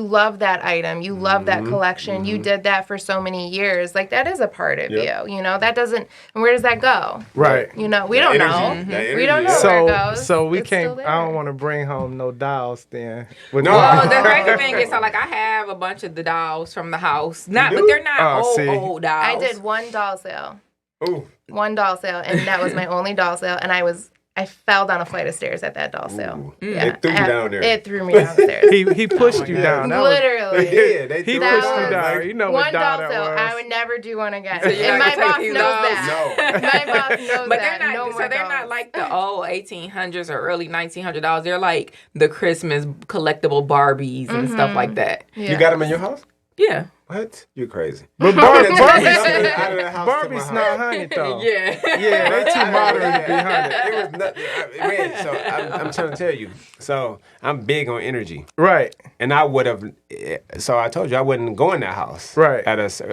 love that item, you love that collection, you did that for so many years, like that is a part of you know, that doesn't, and where does that go? Right. You know, we don't know. We don't know where it goes. So we It's can't, still there. I don't want to bring home no dolls then. Well, the crazy thing is, so like I have a bunch of the dolls from the house, but they're not old dolls. I did one doll sale. Ooh. One doll sale, and that was my only doll sale, and I fell down a flight of stairs at that doll sale. Yeah. It threw you down there. It threw me downstairs. He pushed you down. That was- Literally. Yeah, they He threw pushed us you down. down. You know what One doll doll that sale. was. I would never do one again. So you're And not my gonna boss take these knows dolls? that. My boss knows But that. they're not. No So more they're dolls. not like the old 1800s or early 1900 dolls. They're like the Christmas collectible Barbies and stuff like that. Yeah. You got them in your house? Yeah. What? You crazy? But Barbie's Barbie's not hunted though. Yeah. Yeah, they too modern to be hunted. It was nothing. Red, so I'm trying to tell you. So I'm big on energy. Right. And I would have, so I told you I wouldn't go in that house. Right.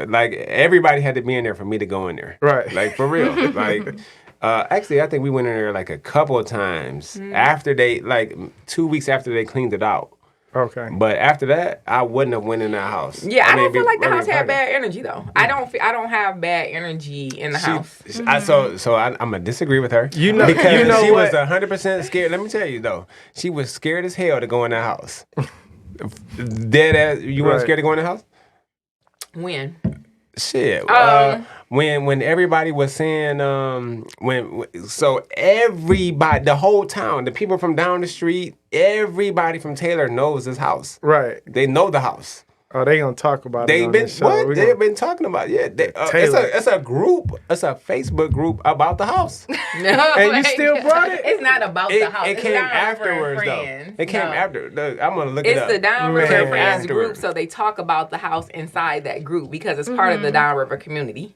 Like everybody had to be in there for me to go in there. Right. Like for real. Like, actually, I think we went in there like a couple of times after like 2 weeks after they cleaned it out. Okay. But after that, I wouldn't have went in that house. Yeah, I don't feel like the I mean, house had bad energy though. I don't have bad energy in the house. I'm gonna disagree with her. You know she what? was 100% scared. Let me tell you though, she was scared as hell to go in that house. Dead ass. You weren't scared to go in the house? When? Shit. When everybody was saying so everybody, the whole town, the people from down the street, everybody from Taylor knows this house. Right. They know the house. Oh, they gonna talk about it. They've on been this show. what? They've been talking about it's a group. It's a Facebook group about the house. No, And you still brought it? It's not about the house. It It's came down afterwards for though. friends. It came No. after. Look, I'm gonna look it It's up. the Downriver Man. Friends Afterward. group, so they talk about the house inside that group because it's part of the Downriver community.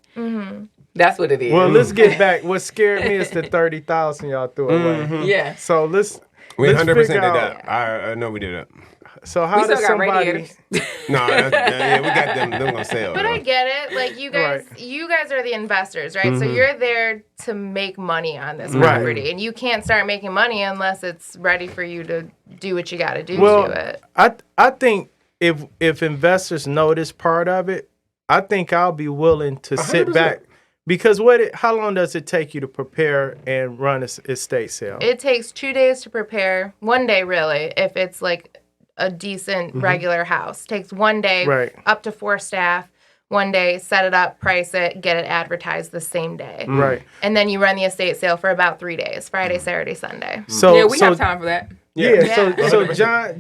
That's what it is. Well, let's get back. What scared me is the 30,000 y'all threw away. Yeah. So let's We let's 100% figure did out. that. I know we did that. So how We still does got somebody? radiators. No, yeah, we got them. They're gonna sell. But though. I get it. Like you guys, you guys are the investors, right? So you're there to make money on this property, and you can't start making money unless it's ready for you to do what you got to do to it. I think if investors know this part of it, I think I'll be willing to sit 100%. back. Because how long does it take you to prepare and run an estate sale? It takes 2 days to prepare. 1 day, really, if it's like a decent regular house. Takes 1 day, Right. up to 4 staff. 1 day, set it up, price it, get it advertised the same day. Right. And then you run the estate sale for about 3 days, Friday, Saturday, Sunday. So Yeah, we have time for that. Yeah. So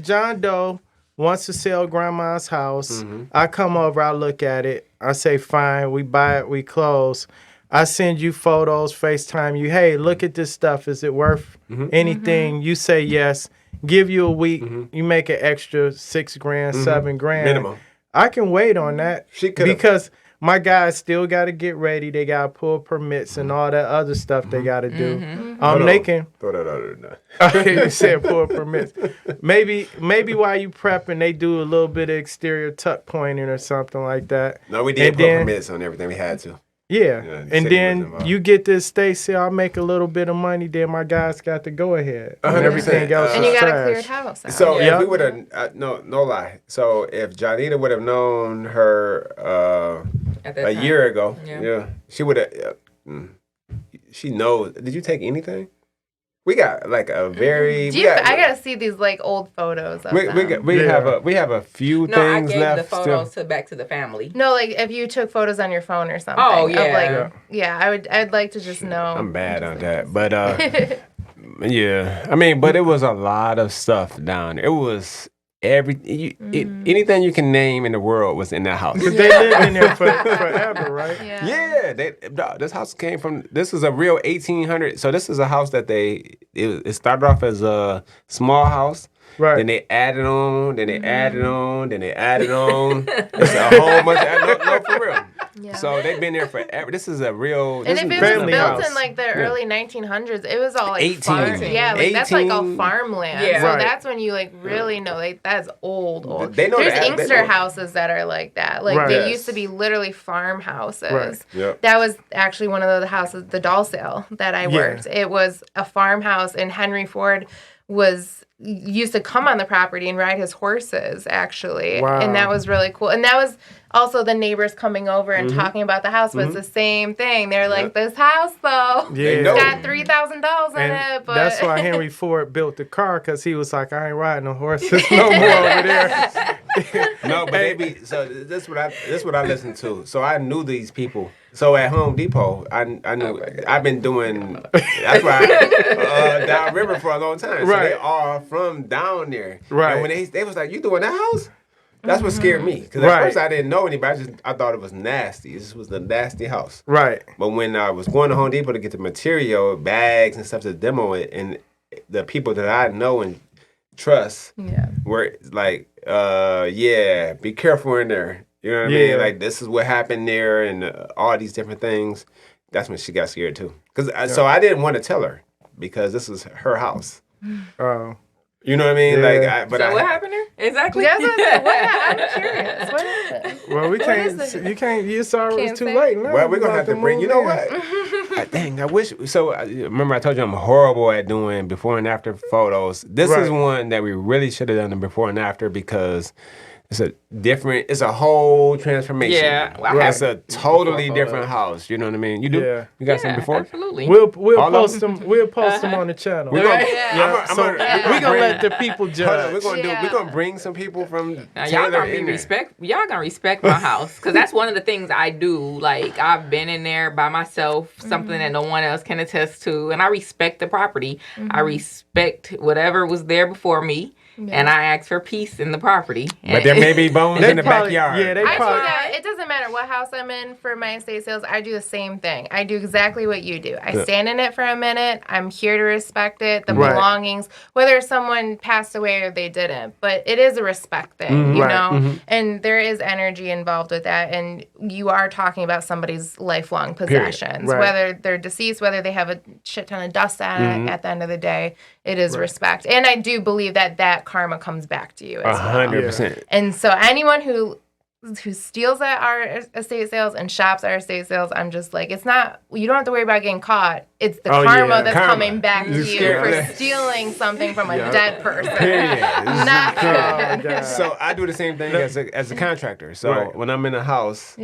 John Doe wants to sell grandma's house. I come over, I look at it. I say, fine, we buy it, we close. I send you photos, FaceTime you. Hey, look at this stuff. Is it worth anything? You say yes. Give you a week. You make an extra $6,000, $7,000 minimum. I can wait on that. Because my guys still got to get ready. They got to pull permits and all that other stuff they got to do. They can. Throw that out there. You said pull permits. Maybe while you prepping, they do a little bit of exterior tuck pointing or something like that. No, we did pull permits on everything. We had to. Yeah, and then you get this estate sale. I make a little bit of money. Then my guys got to go ahead. And everything else and you got a cleared house. So if we would have, no lie. So if Jonnita would have known her a year ago, she would have. She knows. Did you take anything? We got like a very. I gotta see these like old photos. Of we have a few things left. No, I gave the photos back to the family. No, like if you took photos on your phone or something. Oh yeah. I'd like to just know. I'm bad on that, but yeah. I mean, but it was a lot of stuff down there. It was anything you can name in the world was in that house. Because they lived in there forever, right? Yeah. This house came from. This is a real 1800. So this is a house that it started off as a small house. Right. Then they added on. Then they added on. Then they added on. It's a whole bunch. No, for real. Yeah. So they've been there forever. This is a real. And if it was built in like the early 1900s, it was all like farm. Yeah, like that's like all farmland. Yeah. So that's when you like really know like that's old. They know there's Inkster houses that are like that. Like they used to be literally farmhouses. Right. Yep. That was actually one of the houses, the doll sale that I worked. It was a farmhouse, and Henry Ford used to come on the property and ride his horses, actually. Wow. And that was really cool. And that was also the neighbors coming over and talking about the house, but it's the same thing. They're like, this house, though, it's got $3,000 in it. But that's why Henry Ford built the car, because he was like, I ain't riding no horses no more over there. No, but so this is what I listened to. So I knew these people. So at Home Depot, I knew I've been doing. That's why downriver for a long time. So they are from down there. Right. And when they was like, "You doing that house?" That's what scared me, because at first I didn't know anybody. I thought it was nasty. This was a nasty house. Right. But when I was going to Home Depot to get the material, bags and stuff to demo it, and the people that I know and trust were like, be careful in there. You know what I mean? Like, this is what happened there and all these different things. That's when she got scared, too. So I didn't want to tell her, because this is her house. Oh. You know what I mean? Yeah. What happened there? Exactly. I'm curious. What happened? Well, we can't. You can't. It's already too late now. Well, we're gonna have to bring. You know what? Dang, I wish. So remember, I told you I'm horrible at doing before and after photos. This is one that we really should have done the before and after, because it's a whole transformation. Yeah. Well, it's a totally different house. You know what I mean? You do? Yeah. You got some before? Absolutely. We'll post them. We'll post them on the channel. We're gonna let the people judge. We're gonna bring some people from y'all gonna respect my house, because that's one of the things I do. Like, I've been in there by myself, something that no one else can attest to, and I respect the property. I respect whatever was there before me. Yeah. And I ask for peace in the property. But there may be bones in the backyard. Yeah, it doesn't matter what house I'm in for my estate sales. I do the same thing. I do exactly what you do. I stand in it for a minute. I'm here to respect it, the belongings, whether someone passed away or they didn't. But it is a respect thing, you know? Mm-hmm. And there is energy involved with that. And you are talking about somebody's lifelong possessions. Whether they're deceased, whether they have a shit ton of dust on it, at the end of the day, it is respect. And I do believe that karma comes back to you as 100%. Well. And so anyone who steals at our estate sales and shops at our estate sales, I'm just like, it's not, you don't have to worry about getting caught. It's the karma that's coming back to you for stealing something from a dead person. Not good. So I do the same thing as a contractor. So when I'm in a house,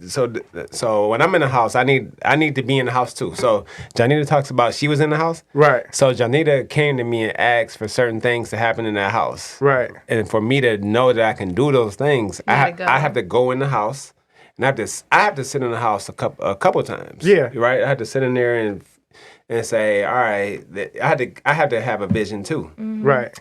so when I'm in a house, I need to be in the house too. So Jonnita talks about she was in the house. Right. So Jonnita came to me and asked for certain things to happen in that house. Right. And for me to know that I can do those things, I have to go in the house, and I have to sit in the house a couple times. Yeah. Right. I have to sit in there and say, all right. I have to have a vision too. Mm-hmm. Right.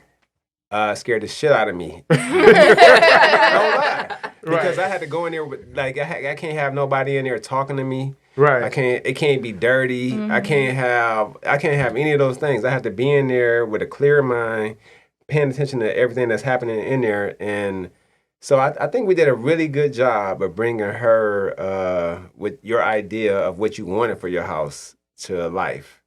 Scared the shit out of me. Don't lie. Because I had to go in there with, like, I can't have nobody in there talking to me. Right. It can't be dirty. Mm-hmm. I can't have any of those things. I have to be in there with a clear mind, paying attention to everything that's happening in there, and So I think we did a really good job of bringing her with your idea of what you wanted for your house to life.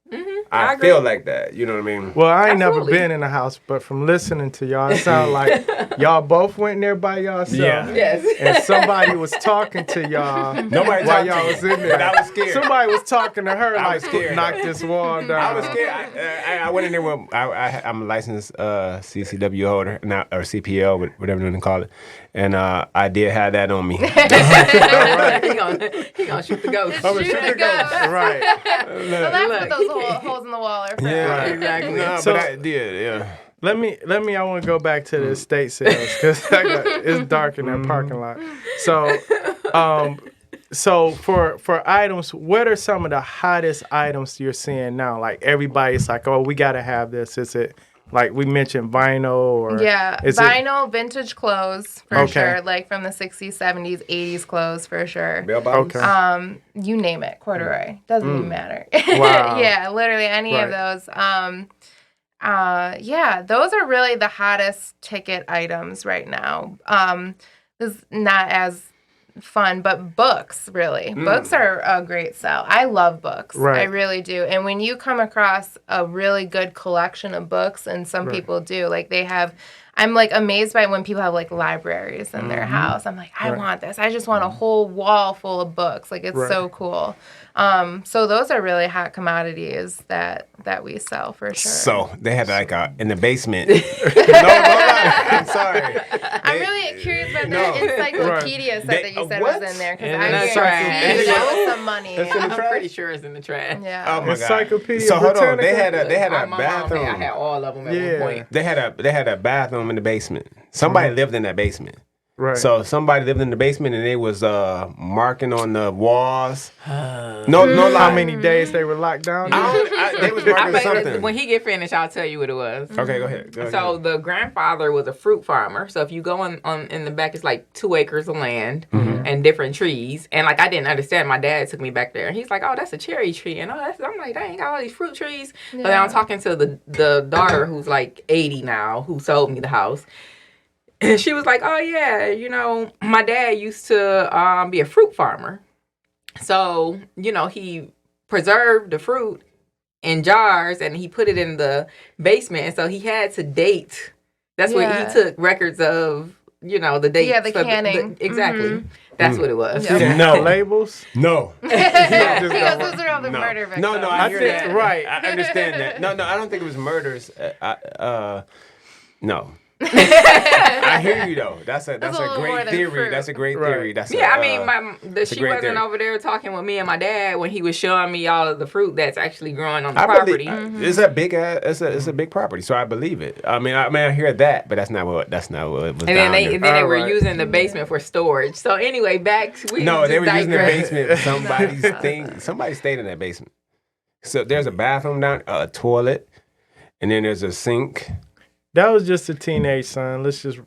I feel like that. You know what I mean? Well, I ain't Absolutely. never been in a house, but from listening to y'all, it sound like y'all both went in there by yourself. Yeah. Yes. And somebody was talking to y'all Nobody while talked y'all to was you, in there. but I was scared. Somebody was talking to her I was like, scared. knock this wall down. I was scared. I went in there with I'm a licensed CCW holder, not or CPL, whatever you want to call it, and I did have that on me. He gonna shoot the ghost. I'm gonna shoot the ghost. Right. Well, that's what those holes in the wall are for. Yeah, Right. Exactly. No, So- but I did. Yeah. Let me. I want to go back to the estate sales because it's dark in that parking lot. So, for items, what are some of the hottest items you're seeing now? Like everybody's like, oh, we gotta have this. Is it like we mentioned vinyl or is vinyl, vintage clothes for Okay. sure, like from the 60s, 70s, 80s clothes for sure. Bell bottoms. Okay. You name it, corduroy. Doesn't even matter. Wow. Yeah, literally any of Right. those. Yeah, those are really the hottest ticket items right now. This is not as fun, but books, really. Books are a great sell. I love books. Right. I really do. And when you come across a really good collection of books, and some people do, like they have, I'm like amazed by when people have like libraries in their house. I'm like, I want this. I just want a whole wall full of books. Like it's so cool. So those are really hot commodities that we sell for sure. So they had like in the basement. no, I'm sorry. I'm really curious about No. the encyclopedia set They- that you said what? was in there, because And I that's guarantee right. that was some money. That's in the I'm trash? pretty sure it's in the trash. Yeah. Oh my god. Encyclopedia So hold on. Britannica? They had a My mom bathroom. I had all of them at Yeah. one point. They had a bathroom in the basement. Somebody lived in that basement. Right. So somebody lived in the basement and they was marking on the walls. No lie. how many days they were locked down? They was I marking bet something. when he get finished, I'll tell you what it was. Okay, go ahead. So the grandfather was a fruit farmer. So if you go in the back, it's like 2 acres of land and different trees. And like I didn't understand. My dad took me back there, and he's like, "Oh, that's a cherry tree," and I'm like, "Dang, got all these fruit trees." But then I'm talking to the daughter who's like 80 now, who sold me the house. And she was like, "Oh yeah, my dad used to be a fruit farmer. So he preserved the fruit in jars and he put it in the basement. And so he had to date. That's what he took records of. The date. Yeah, the canning. Exactly. That's what it was. Yep. No. Labels. No. Because those are all the murder victims. No, I hear think- that. right. I understand that. No, I don't think it was murders. No. I hear you though. That's a little more great than theory. fruit. That's a great Right. theory. That's Yeah, a, I mean, she great wasn't theory. over there talking with me and my dad when he was showing me all of the fruit that's actually growing on the I property. believe it's a big it's a big property, so I believe it. I mean, I hear that, but that's not what it was. And then down they there. were Alright. using the basement for storage. So anyway, No, they were using the digress. basement. Somebody's thing. Somebody stayed in that basement. So there's a bathroom down, a toilet, and then there's a sink. That was just a teenage son. Let's just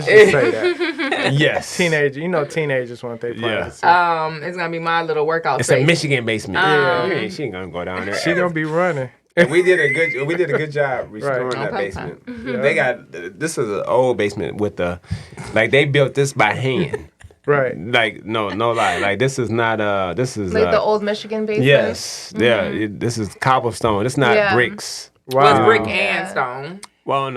say that. Yes, Teenager, teenagers want their privacy. It's gonna be my little workout It's space. a Michigan basement. Yeah. She ain't gonna go down there. She gonna be running. And we did a good job restoring Right. that Okay. basement. They got this is an old basement with they built this by hand. Right. Like no lie. Like this is not this is Like the old Michigan basement. yes. Yeah, this is cobblestone. It's not Yeah. bricks. Was Wow. brick Yeah. and stone. Well,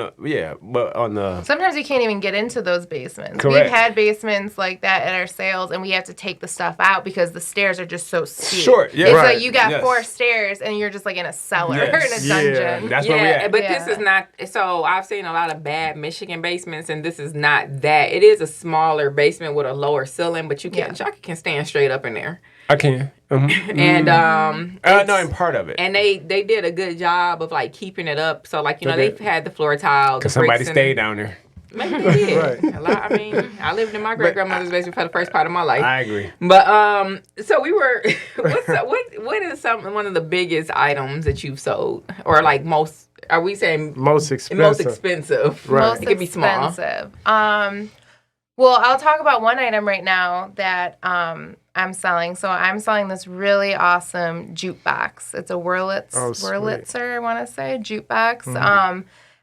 but on the Sometimes you can't even get into those basements. Correct. We've had basements like that at our sales, and we have to take the stuff out because the stairs are just so steep. Short, yeah. It's Right. like you got Yes. 4 stairs, and you're just like in a cellar Yes. or in a dungeon. that's where we at. But Yeah. this is not. So I've seen a lot of bad Michigan basements, and this is not that. It is a smaller basement with a lower ceiling, but y'all can stand straight up in there. I can. And No, in part of it. and they did a good job of like keeping it up. So like they've had the floor tile. Because somebody stayed down there. Maybe they did. Right. A lot, I mean, I lived in my great grandmother's basement for the first part of my life. I agree. But so we were. What is one of the biggest items that you've sold, or like most? Are we saying Most expensive. most expensive? Right. Most It could be small. expensive. Well, I'll talk about one item right now that I'm selling. So I'm selling this really awesome jukebox. It's a Oh, sweet. Wurlitzer, I want to say, jukebox.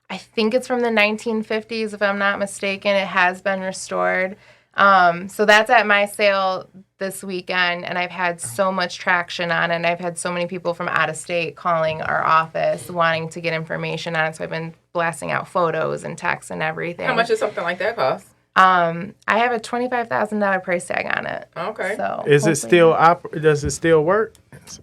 I think it's from the 1950s, if I'm not mistaken. It has been restored. So that's at my sale this weekend, and I've had so much traction on it, and I've had so many people from out of state calling our office wanting to get information on it, so I've been blasting out photos and texts and everything. How much does something like that cost? I have a $25,000 price tag on it. Okay. So does it still work?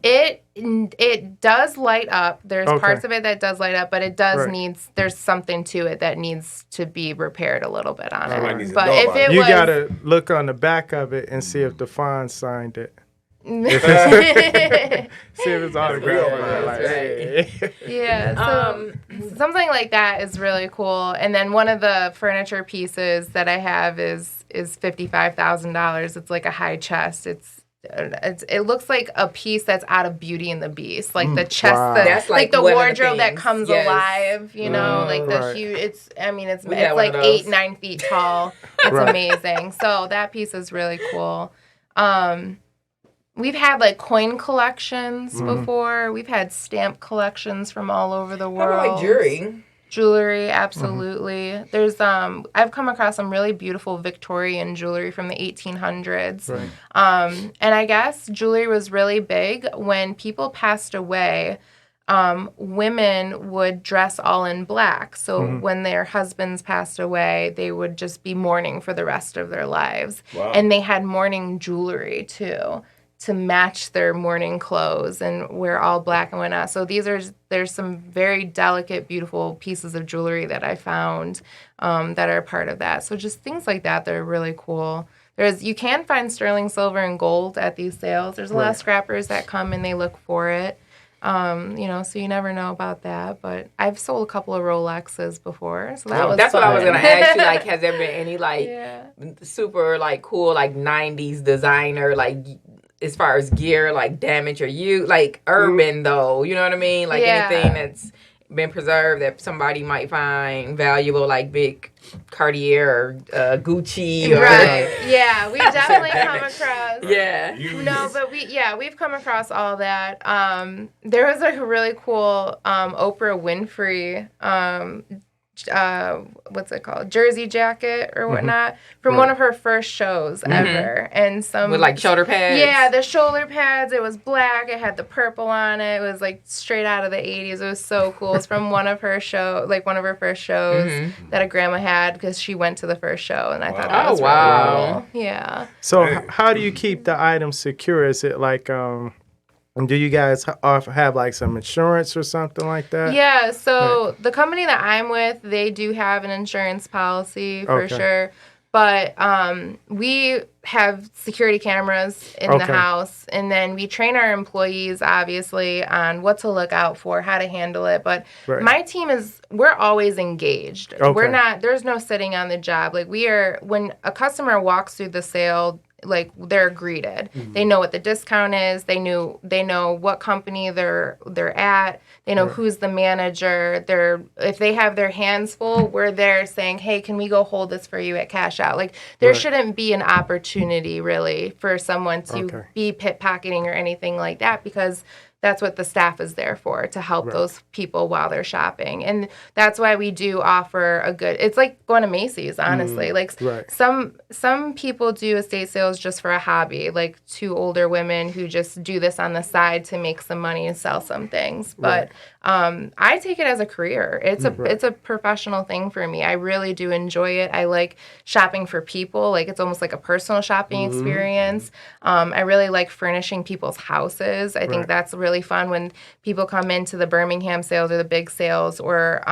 It does light up. There's parts of it that does light up, but it does there's something to it that needs to be repaired a little bit on it. But if it you gotta look on the back of it and see if the font signed it. See if it's autographed. Yeah, so something like that is really cool. And then one of the furniture pieces that I have is $55,000. It's like a high chest. It looks like a piece that's out of Beauty and the Beast, like the chest, that's like the wardrobe that comes alive. You know, like the huge. It's like 8-9 feet tall. It's amazing. So that piece is really cool. We've had like coin collections before. We've had stamp collections from all over the world. How about like jewelry? Jewelry, absolutely. There's I've come across some really beautiful Victorian jewelry from the 1800s. Right. And I guess jewelry was really big when people passed away. Women would dress all in black. So when their husbands passed away, they would just be mourning for the rest of their lives. Wow. And they had mourning jewelry too, to match their mourning clothes and wear all black and whatnot. So there's some very delicate, beautiful pieces of jewelry that I found that are part of that. So just things like that are really cool. You can find sterling silver and gold at these sales. There's a lot of scrappers that come and they look for it. So you never know about that. But I've sold a couple of Rolexes before, so that's fun. What I was gonna ask you. Like, has there been any super cool 90s designer as far as gear, damage or urban though, you know what I mean? Anything that's been preserved that somebody might find valuable, like big Cartier or Gucci. Right. Yeah, we definitely come across. Yeah. No, but we've come across all that. There was a really cool Oprah Winfrey what's it called, jersey jacket or whatnot from one of her first shows ever, and some with shoulder pads. Yeah, the shoulder pads. It was black. It had the purple on it. It was straight out of the 80s. It was so cool. It's from one of her first shows that a grandma had because she went to the first show, and I thought that was really cool. Yeah. So how do you keep the items secure? Is it do you guys have some insurance or something like that? Yeah, so the company that I'm with, they do have an insurance policy for sure. But we have security cameras in the house, and then we train our employees, obviously, on what to look out for, how to handle it. But my team we're always engaged. There's no sitting on the job. When a customer walks through the sale, they're greeted. They know what the discount is. They know what company they're at. They know who's the manager. If they have their hands full, we're there saying, "Hey, can we go hold this for you at cash out?" There shouldn't be an opportunity really for someone to be pickpocketing or anything like that, because that's what the staff is there for, to help those people while they're shopping. And that's why we do offer it's like going to Macy's, honestly. Some people do estate sales just for a hobby, like two older women who just do this on the side to make some money and sell some things. But I take it as a career. It's a professional thing for me. I really do enjoy it. I like shopping for people. It's almost like a personal shopping experience. I really like furnishing people's houses. I think that's really fun when people come into the Birmingham sales or the big sales. Or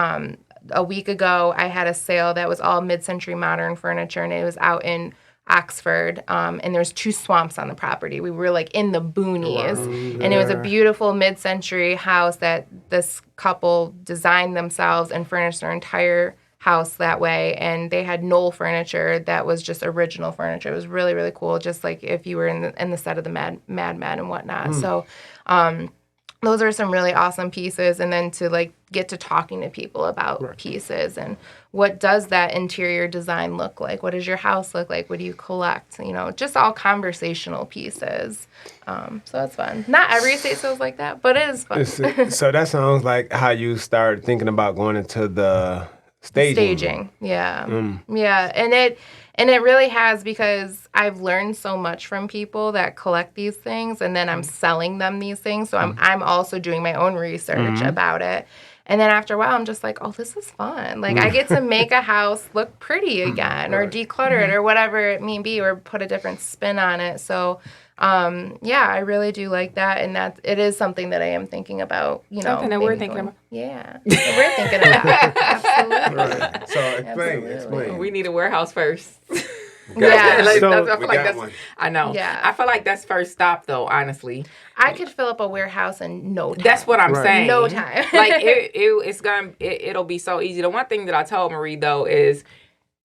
a week ago, I had a sale that was all mid-century modern furniture, and it was out in Oxford, and there's 2 swamps on the property. We were in the boonies, and it was a beautiful mid-century house that this couple designed themselves and furnished their entire house that way, and they had Knoll furniture that was just original furniture. It was really, really cool, just like if you were in the set of the Mad Men and whatnot. So those are some really awesome pieces. And then to like get to talking to people about pieces and what does that interior design look like? What does your house look like? What do you collect? You know, just all conversational pieces. So that's fun. Not every estate sale is like that, but it is fun. So that sounds like how you started thinking about going into the staging. Yeah. Yeah. And it really has, because I've learned so much from people that collect these things, and then I'm selling them these things. So I'm also doing my own research about it. And then after a while, I'm just like, oh, this is fun. Like, I get to make a house look pretty again, or declutter it, or whatever it may be, or put a different spin on it. So, yeah, I really do like that. And it is something that I am thinking about, you know. Something that we're thinking about. Yeah, we're thinking about. Absolutely. Right. So explain. We need a warehouse first. Yeah. I know. Yeah. I feel like that's first stop, though, honestly. I could fill up a warehouse in no time. That's what I'm saying. No time. Like, it'll be so easy. The one thing that I told Marie, though, is,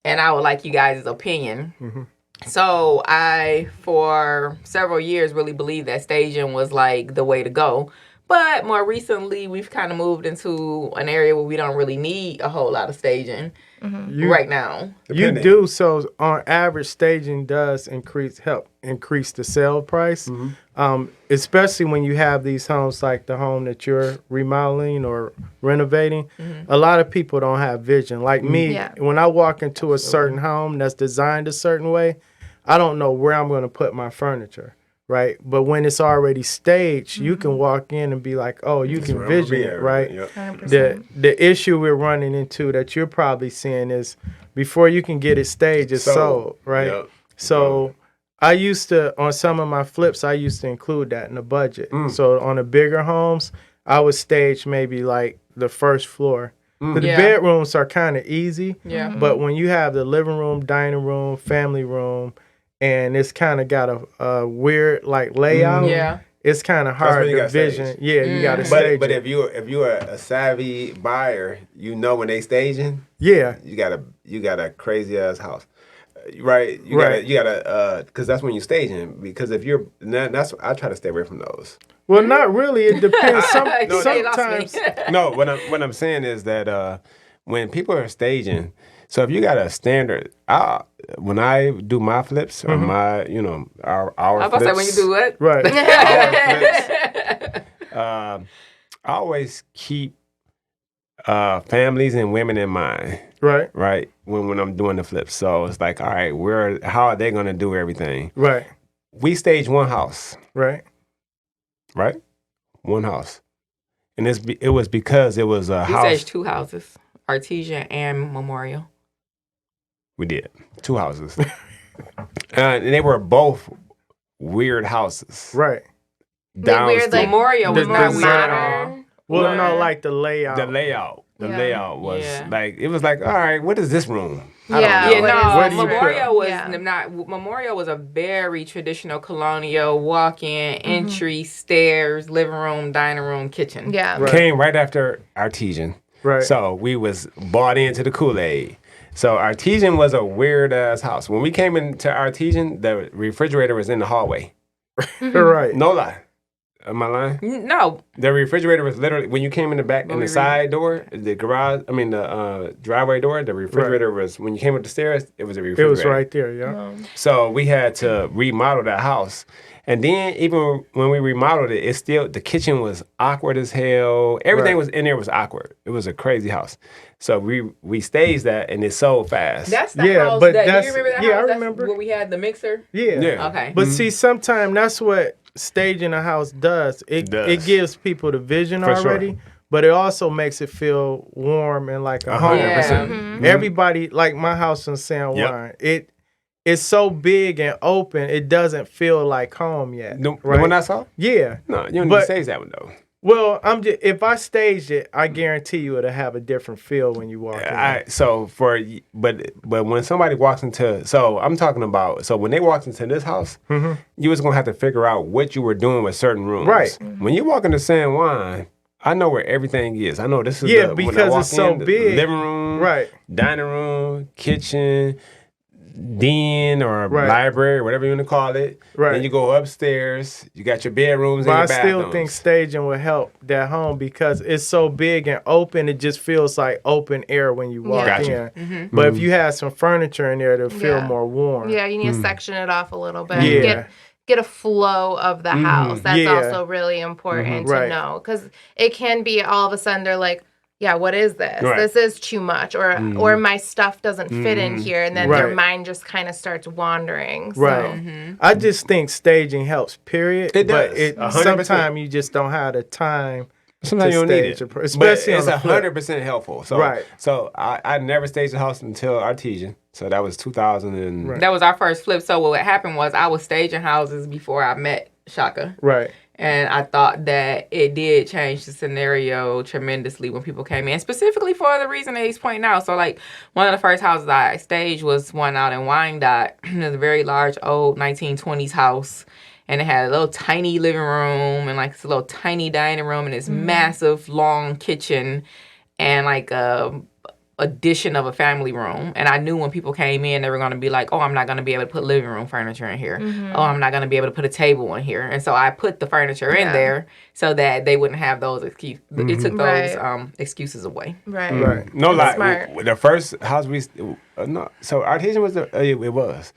and I would like you guys' opinion. Mm-hmm. So I, for several years, really believed that staging was like the way to go. But more recently, we've kind of moved into an area where we don't really need a whole lot of staging right now. You do. So on average, staging does help increase the sale price, especially when you have these homes like the home that you're remodeling or renovating. A lot of people don't have vision. Like me, when I walk into a certain home that's designed a certain way, I don't know where I'm going to put my furniture. Right, but when it's already staged, you can walk in and be like, "Oh, you can vision it." Right. Yep. The issue we're running into that you're probably seeing is before you can get it staged, it's sold. Right. Yep. So I used to, on some of my flips, I used to include that in the budget. So on the bigger homes, I would stage maybe like the first floor. The bedrooms are kind of easy. Yeah. But when you have the living room, dining room, family room, and it's kind of got a weird like layout. Yeah, it's kind of hard to vision. Yeah, you got to stage. But if you're a savvy buyer, you know when they staging. Yeah, you got a crazy ass house, right? You gotta because that's when you staging. Because if you're I try to stay away from those. Well, not really. It depends. Sometimes. No, what I'm saying is that when people are staging. So if you got a standard, when I do my flips or my, our flips. I was about to say when you do what? Right. Our flips, I always keep families and women in mind. Right. Right. When I'm doing the flips. So it's like, all right, how are they going to do everything? Right. We stage one house. Right. Right. One house. And it was because it was a house. We staged two houses, Artesian and Memorial. We did. Two houses. And they were both weird houses. Right. Weird, like Memorial was not modern. Well, no, like the layout. The layout was like, it was like, all right, what is this room? Memorial was a very traditional colonial walk-in, entry, stairs, living room, dining room, kitchen. Yeah. Right. Came right after Artesian. Right. So we was bought into the Kool-Aid. So Artesian was a weird-ass house. When we came into Artesian, the refrigerator was in the hallway. Right. No lie. Am I lying? No. The refrigerator was literally, when you came in the back, in the side door, the driveway door, the refrigerator was, when you came up the stairs, it was a refrigerator. It was right there, yeah. So we had to remodel that house. And then even when we remodeled it, the kitchen was awkward as hell. Everything was in there was awkward. It was a crazy house. So we staged that, and it sold fast. That's the house do you remember that house? I remember. Where we had the mixer? Yeah. Okay. But see, sometimes that's what staging a house does. It gives people the vision already. Sure. But it also makes it feel warm and like a home. Yeah. Everybody, like my house in San Juan, it's so big and open, it doesn't feel like home yet. The one I saw? Yeah. No, you don't need to stage that one, though. Well, if I staged it, I guarantee you it'll have a different feel when you walk in. But when somebody walks into, so I'm talking about, so when they walked into this house, you was going to have to figure out what you were doing with certain rooms. Right. When you walk into San Juan, I know where everything is. I know this is because it's so big. Living room, dining room, kitchen, den or library, whatever you want to call it. Right. Then you go upstairs. You got your bedrooms and your bathrooms. I still think staging would help that home because it's so big and open. It just feels like open air when you walk in. Mm-hmm. But if you had some furniture in there, it'll feel more warm. Yeah, you need to section it off a little bit. Yeah. Get a flow of the house. That's also really important to know because it can be all of a sudden they're like, yeah, what is this? Right. This is too much, or my stuff doesn't fit in here, and then their mind just kind of starts wandering. So. Right. I just think staging helps. Period. It does. But sometimes you just don't have the time. Sometimes you don't need it, especially it's 100% helpful. So I never staged a house until Artesian. So that was 2000 That was our first flip. So what happened was I was staging houses before I met Shaka. Right. And I thought that it did change the scenario tremendously when people came in, specifically for the reason that he's pointing out. So, like, one of the first houses I staged was one out in Wyandotte. It was a very large, old 1920s house. And it had a little tiny living room and, like, this little tiny dining room and this massive, long kitchen and, like, addition of a family room. And I knew when people came in, they were going to be like, oh, I'm not going to be able to put living room furniture in here. Oh, I'm not going to be able to put a table in here. And so I put the furniture in there so that they wouldn't have those excuses. It took those excuses away. Right. No lie. The first house so Artesian was it was.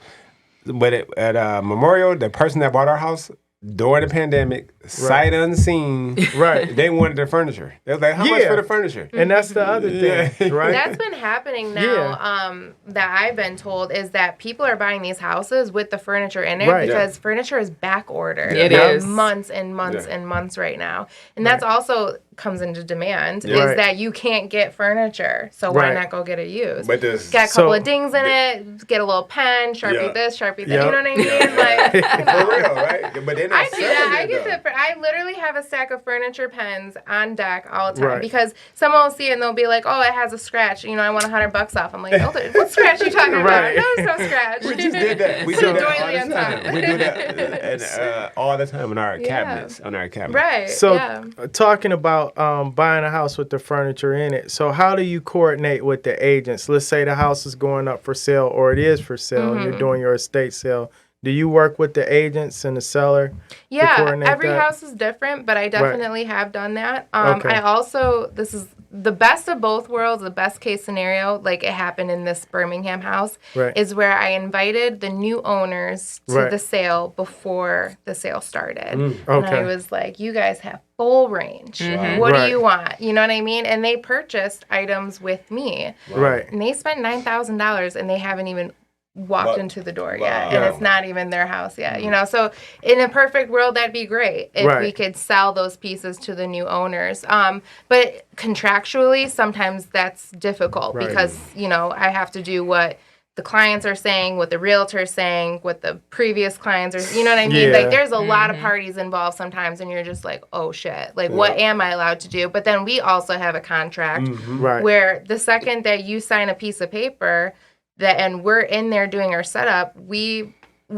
But at Memorial, the person that bought our house, during the pandemic, sight unseen, they wanted their furniture. They was like, how much for the furniture? And that's the other thing, right? That's been happening now, that I've been told, is that people are buying these houses with the furniture in it because furniture is back ordered. It is. Months and months and months right now. And that's also comes into demand, is that you can't get furniture. So why not go get it used? But got a couple of dings in it, get a little pen, Sharpie this, Sharpie that. You know what I mean? Like, for real, right? But then I do that. I literally have a stack of furniture pens on deck all the time because someone will see it and they'll be like, "Oh, it has a scratch. You know, I want $100 off." I'm like, "Oh, what scratch are you talking about? No, there's no scratch." We just did that. We do that all the time. We do that all the time on our cabinets. Right. So talking about buying a house with the furniture in it. So how do you coordinate with the agents? Let's say the house is going up for sale or it is for sale and you're doing your estate sale. Do you work with the agents and the seller? Yeah, every house is different, but I definitely have done that. I also, this is the best of both worlds, the best case scenario, like it happened in this Birmingham house, is where I invited the new owners to the sale before the sale started. And I was like, you guys have full range. What do you want? You know what I mean? And they purchased items with me. Right. And they spent $9,000 and they haven't even walked into the door yet, and it's not even their house yet, you know. So in a perfect world, that'd be great if we could sell those pieces to the new owners. But contractually, sometimes that's difficult because, you know, I have to do what the clients are saying, what the realtor's saying, what the previous clients are, you know what I mean? Like, there's a lot of parties involved sometimes, and you're just like, oh shit, like, what am I allowed to do? But then we also have a contract where the second that you sign a piece of paper and we're in there doing our setup, we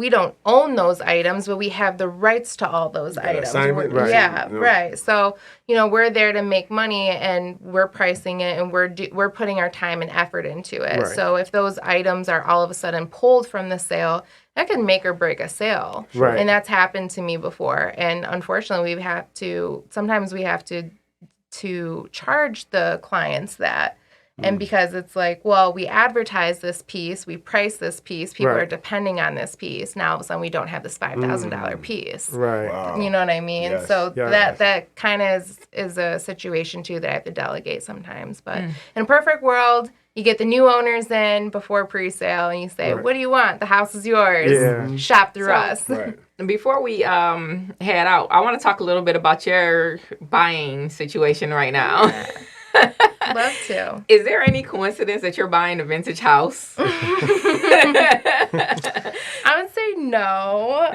don't own those items, but we have the rights to all those items. Right. So, you know, we're there to make money, and we're pricing it, and we're putting our time and effort into it. So if those items are all of a sudden pulled from the sale, that can make or break a sale. And that's happened to me before. And unfortunately, sometimes we have to charge the clients that. And because it's like, well, we advertise this piece, we price this piece, people are depending on this piece. Now all of a sudden we don't have this $5,000 piece. Right. Wow. You know what I mean? Yes. So that kind of is a situation too that I have to delegate sometimes. But in a perfect world, you get the new owners in before pre-sale and you say, what do you want? The house is yours. Yeah. Shop through us. Right. Before we head out, I want to talk a little bit about your buying situation right now. Yeah. Love to. Is there any coincidence that you're buying a vintage house? I would say no.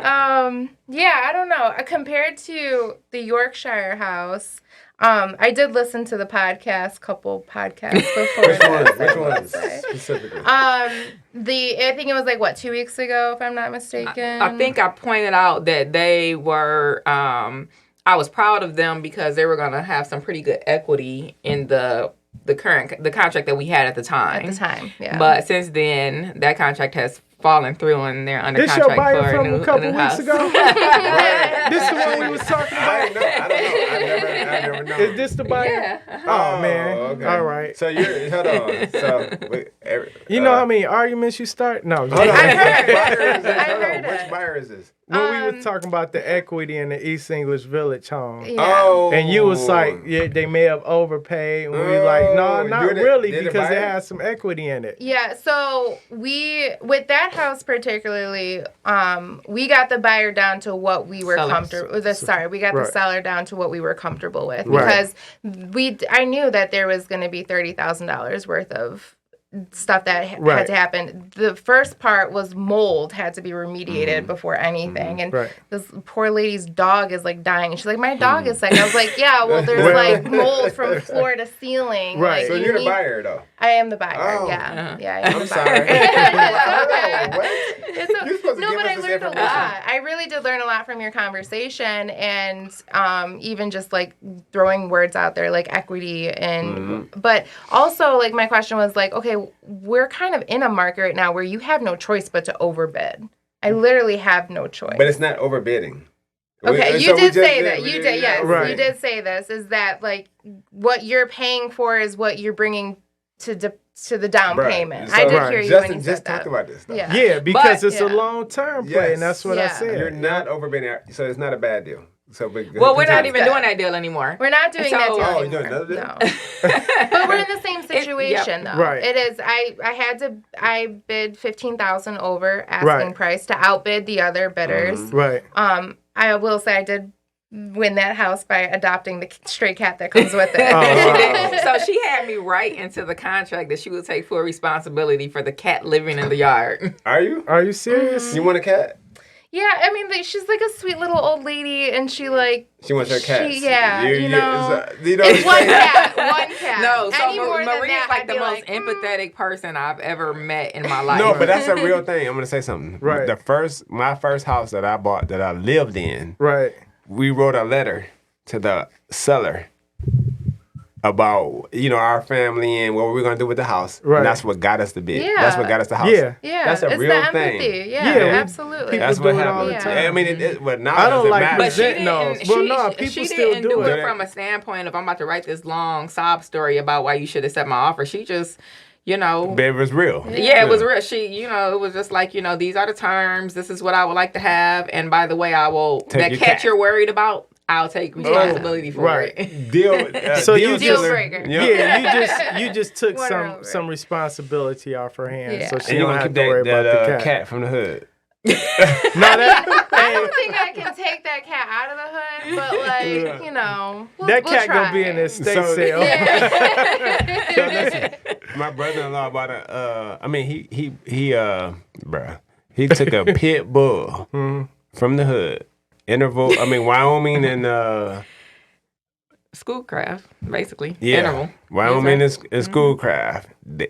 Yeah, I don't know. Compared to the Yorkshire house, I did listen to the couple podcasts before. Which ones specifically? I think it was like, 2 weeks ago, if I'm not mistaken? I think I pointed out that they were... I was proud of them because they were going to have some pretty good equity in the contract that we had at the time. Yeah. But since then, that contract has falling through and they're under this your contract buyer for from a a couple new weeks house. ago? Right. This is the one we was talking about? I don't know. I never know. Is this the buyer? Yeah. Oh, man. Okay. All right. So hold on. So, You know how many arguments you start? No. Hold on. Which buyer is this? When we was talking about the equity in the East English Village home. Yeah. Oh. And you was like, yeah, they may have overpaid. And we was like, no, not really, because it has some equity in it. Yeah, so with that house particularly, we got the buyer down to what we were comfortable with. We got the seller down to what we were comfortable with. Because I knew that there was going to be $30,000 worth of stuff that had to happen. The first part was mold had to be remediated before anything. And this poor lady's dog is like dying. And she's like, my dog is sick. I was like, yeah, well, there's like mold from floor to ceiling. Right. Like, So you're the buyer, though? I am the buyer. Oh. Yeah. Yeah, I am the sorry. buyer. You're supposed to No, give but us I this learned a information. lot. I really did learn a lot from your conversation, and even just like throwing words out there like equity and but also like my question was like, okay, we're kind of in a market right now where you have no choice but to overbid. I literally have no choice. But it's not overbidding. Okay, you did say that. You did, yes. Right. You did say this, is that like what you're paying for is what you're bringing to the down payment. So, I did hear you when you just said that. talk about this. Though. Yeah, because it's a yeah. long-term play, and that's what I said. You're not overbidding, so it's not a bad deal. So, well, we're not even doing that deal anymore. We're not doing that deal you're anymore. doing another deal? No. But we're in the same situation, though. Right. It is. I bid $15,000 over asking price to outbid the other bidders. Right. I will say I did win that house by adopting the stray cat that comes with it. So she had me write into the contract that she would take full responsibility for the cat living in the yard. Are you? Are you serious? You want a cat? Yeah, I mean, she's like a sweet little old lady, and she wants her cats. It's one cat. No, so Any more than Marie's that, like I'd the be most empathetic person I've ever met in my life. No, but that's a real thing. I'm gonna say something. Right. My first house that I bought that I lived in. Right. We wrote a letter to the seller about our family and what we were gonna do with the house. Right. And that's what got us the bid. Yeah. That's what got us the house. Yeah. That's a it's real the empathy. thing. Yeah, absolutely. That's People what do it all happened. the time. I mean, but now I don't it like matter. But she present those. didn't. Well, no, people She still didn't do it it. from a standpoint of I'm about to write this long sob story about why you should accept my offer. She just, But it was real. Yeah, it was real. She, it was just like, these are the terms. This is what I would like to have. And by the way, I will Take your cat cat. you're worried about. I'll take responsibility for it. Deal breaker. Yeah, you just took Whatever. some responsibility off her hands, so she and you don't want to have keep to worry about the cat. cat from the hood. I don't think I can take that cat out of the hood, but that we'll cat try. gonna be in his estate sale. So listen, my brother-in-law bought he took a pit bull from the hood. Wyoming and Schoolcraft, basically. yeah, Interval. Wyoming is Schoolcraft.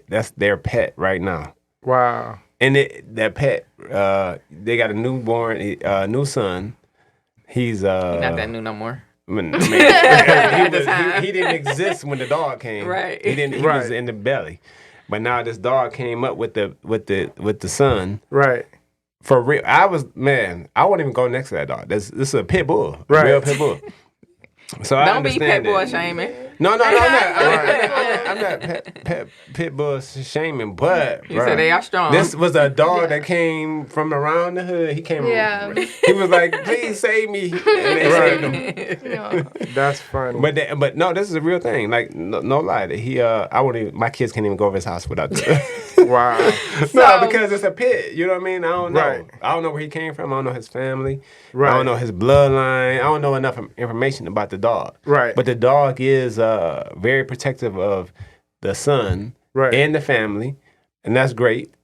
That's their pet right now. Wow. And that pet, they got a newborn, new son. He's Not that new no more. He didn't exist when the dog came. Right. He was in the belly, but now this dog came up with the son. Right. For real, I won't even go next to that dog. This is a pit bull, Right. real pit bull. So Don't be pet boy shaming. No, I'm not pit bull shaming, but You said they are strong. this was a dog that came from around the hood. He came. Yeah. He was like, "Please save me," and they saved him. That's funny. But no, this is a real thing. Like no lie, that I won't even. My kids can't even go over his house without this. Wow. No, because it's a pit. You know what I mean? I don't know. Right. I don't know where he came from. I don't know his family. Right. I don't know his bloodline. I don't know enough information about the dog. Right. But the dog is very protective of the son Right. and the family, and that's great.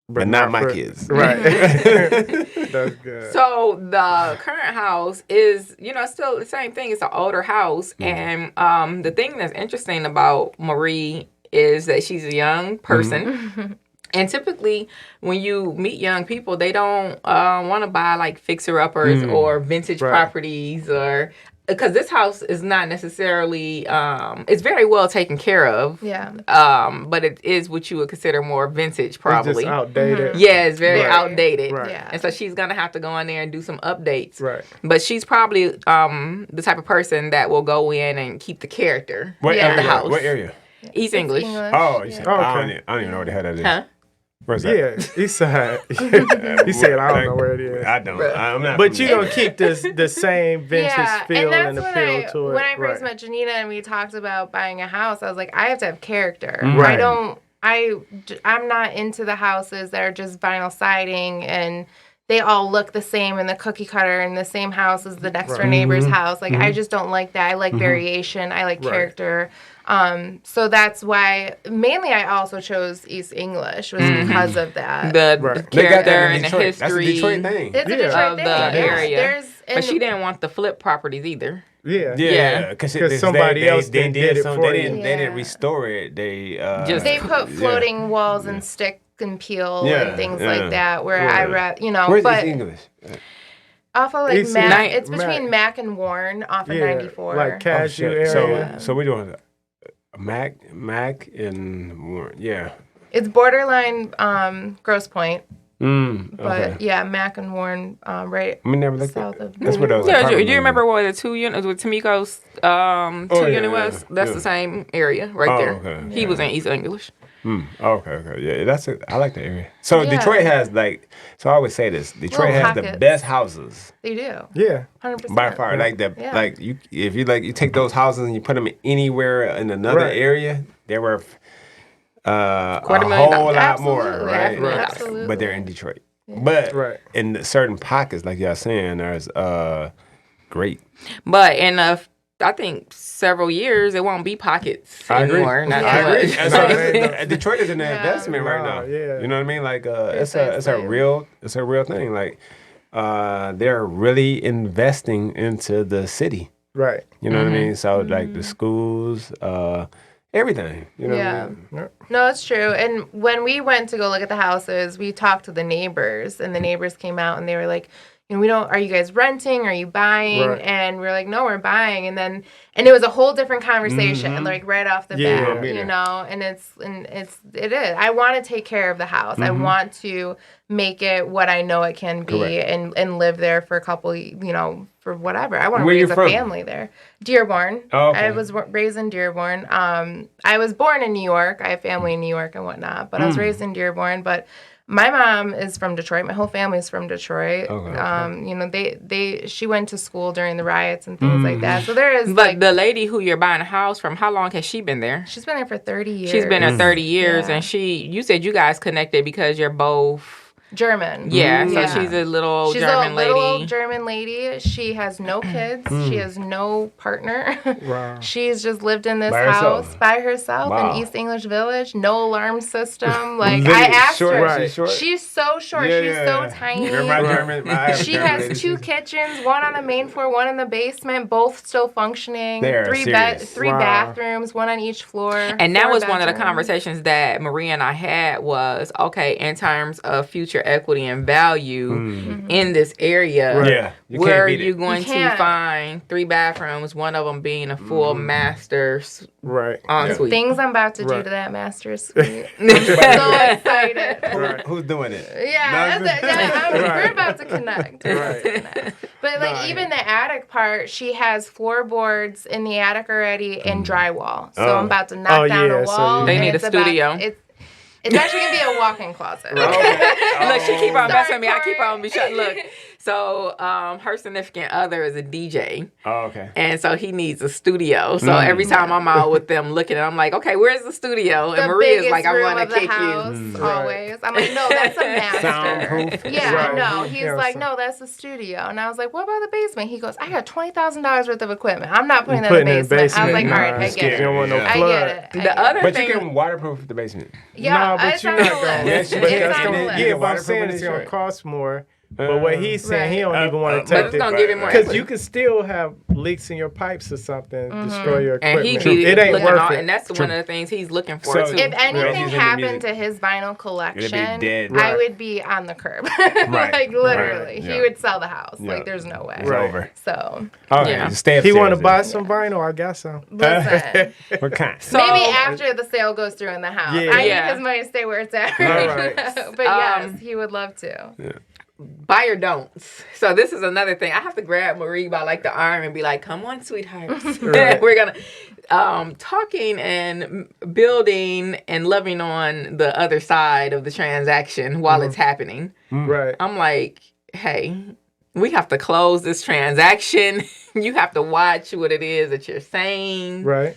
But not my kids. Right. That's good. So the current house is, still the same thing. It's an older house. And the thing that's interesting about Marie is that she's a young person. And typically, when you meet young people, they don't want to buy like fixer-uppers or vintage properties or because this house is not necessarily, it's very well taken care of. Yeah. But it is what you would consider more vintage, probably. It's just outdated. Yeah, it's very outdated. Right. Yeah. And so she's going to have to go in there and do some updates. Right. But she's probably the type of person that will go in and keep the character What of area? the house. What area? East English. Oh, you said, Okay. I don't even know where the hell that is. Huh? Where's that? Yeah, East Side. He said, I don't know where it is. I don't. I'm not. But you're going to keep the same vintage feel and and that's appeal to it. when I first met Jonnita and we talked about buying a house, I was like, I have to have character. Right. I'm not into the houses that are just vinyl siding and they all look the same in the cookie cutter in the same house as the next door neighbor's house. Like, I just don't like that. I like variation. I like character. So that's why mainly I also chose East English was because of that. The character and the history. That's a Detroit thing. It's a Detroit of thing. the area. And But she didn't want the flip properties either. Yeah. Because somebody else did it for you. They didn't restore it. They they put floating walls and stick and peel and things like that. Where I read, Where's East English? Off of like East Mac, English. it's between Mac and Warren off of 94. Like Cashew area. So we're doing Mac and Warren. Yeah. It's borderline Grosse Pointe. Okay. But Mac and Warren, right I mean, never looked south at of. That's what I was. Yeah, do you remember what the 2 units with Tamiko's 2 unit was? That's yeah. the same area right there. Okay. He was in East English. Okay. Yeah, I like the area. So Yeah. Detroit has so I always say this. Detroit Little has the pockets. best houses They do. Yeah. 100%. by far. Like you take those houses and you put them anywhere in another area, they're worth a whole lot more, right? Absolutely. But they're in Detroit. But in certain pockets, like y'all saying, there's great. But in I think several years, it won't be pockets anymore. Not I too agree. much. Detroit is an investment right now. Yeah. You know what I mean? Like it's a real thing. Like they're really investing into the city. Right. You know what I mean? So like the schools, everything. You know what I mean? No, it's true. And when we went to go look at the houses, we talked to the neighbors, and the neighbors came out and they were like, are you guys renting? Are you buying? Right. And we're like, no, we're buying. And it was a whole different conversation, like right off the bat, and it is. I want to take care of the house. I want to make it what I know it can be and live there for a couple, for whatever. I want to raise a family there. Dearborn. Oh, okay. I was raised in Dearborn. I was born in New York. I have family in New York and whatnot, but I was raised in Dearborn. But my mom is from Detroit. My whole family is from Detroit. Okay. She went to school during the riots and things like that. So there is. But the lady who you're buying a house from, how long has she been there? She's been there for 30 years. She's been there 30 years, and you said you guys connected because you're both German. Yeah, so she's a little German lady. Little German lady. She has no kids. She has no partner. Wow. She's just lived in this house by herself in East English Village. No alarm system. Like I asked her, she's so short. She's so tiny. She has 2 kitchens, one on the main floor, one in the basement, both still functioning. 3 bathrooms, one on each floor. And that was one of the conversations that Maria and I had was, okay, in terms of future equity and value in this area, where are you going to find 3 bathrooms, one of them being a full master ensuite? Things I'm about to do to that master suite. I'm so excited. Who's doing it? Yeah, we're about to connect. But like even the attic part, she has floorboards in the attic already and drywall. So I'm about to knock down a wall. So they need a studio. It's actually going to be a walk-in closet. Look, she keep on messing with me. I keep on be shut. Look, so her significant other is a DJ. Oh, okay. And so he needs a studio. So every time I'm out with them looking, I'm like, okay, where's the studio? And Maria's like, I want to kick you. Always. I'm like, no, that's a master. Soundproof. Yeah, no. He's like, no, that's the studio. And I was like, what about the basement? He goes, I got $20,000 worth of equipment. I'm not putting that in the basement. I was like, all right, I get it. You don't want no I flood. get it. The other but thing, you can waterproof the basement. Yeah, but it's you're on not the going list. to. It's on the list. Yeah, what I'm saying is it's going to cost more. But what he's saying, he don't even want to take it. Because you can still have leaks in your pipes or something, destroy your equipment. It ain't worth it. And that's one of the things he's looking for, too. If anything happened to his vinyl collection, I would be on the curb. Like, literally. He would sell the house. Like, there's no way. It's over. So. He want to buy some vinyl, I guess so. Listen. What kind? So, maybe after the sale goes through in the house. I need his money to stay where it's at right now. But yes, he would love to. Buyer don'ts. So this is another thing. I have to grab Marie by like the arm and be like, "Come on, sweethearts. We're gonna talking and building and loving on the other side of the transaction while it's happening." Right. I'm like, "Hey, we have to close this transaction. You have to watch what it is that you're saying." Right.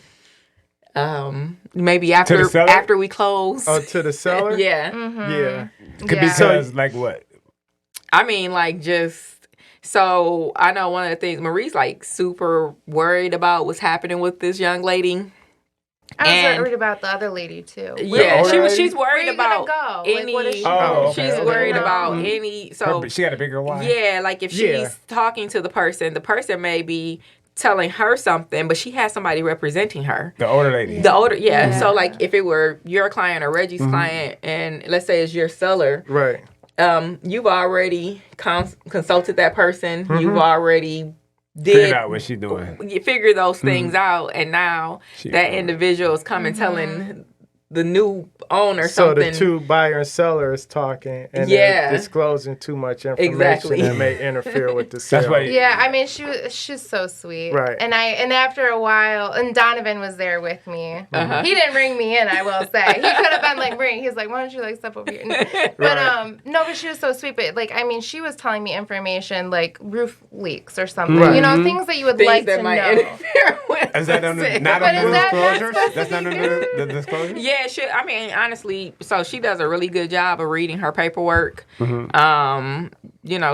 Maybe after we close. Oh, to the seller? Yeah. Yeah. Could be because like what? I mean, like, just, so I know one of the things, Marie's, like, super worried about what's happening with this young lady. I was worried about the other lady, too. Yeah, she's worried about any, what is she she's worried about any, so. She got a bigger wife. Yeah, like, if she's talking to the person may be telling her something, but she has somebody representing her. The older lady. So, like, if it were your client or Reggie's client, and let's say it's your seller. Right. You've already consulted that person. You've already figured out what she's doing. You figure those things out, and now that individual is coming telling the new owner something. So the two buyer and seller is talking, and they're disclosing too much information that may interfere with the sale. I mean, she's so sweet. Right. And after a while, and Donovan was there with me. He didn't ring me in, I will say. He could have been like, he's like, why don't you like step over here? But no, but she was so sweet. But like, I mean, she was telling me information like roof leaks or something. Right. You know, things that you would like to know. Interfere with. Is that not on the disclosure? That's not on the disclosure? Yeah, I mean, honestly, so she does a really good job of reading her paperwork.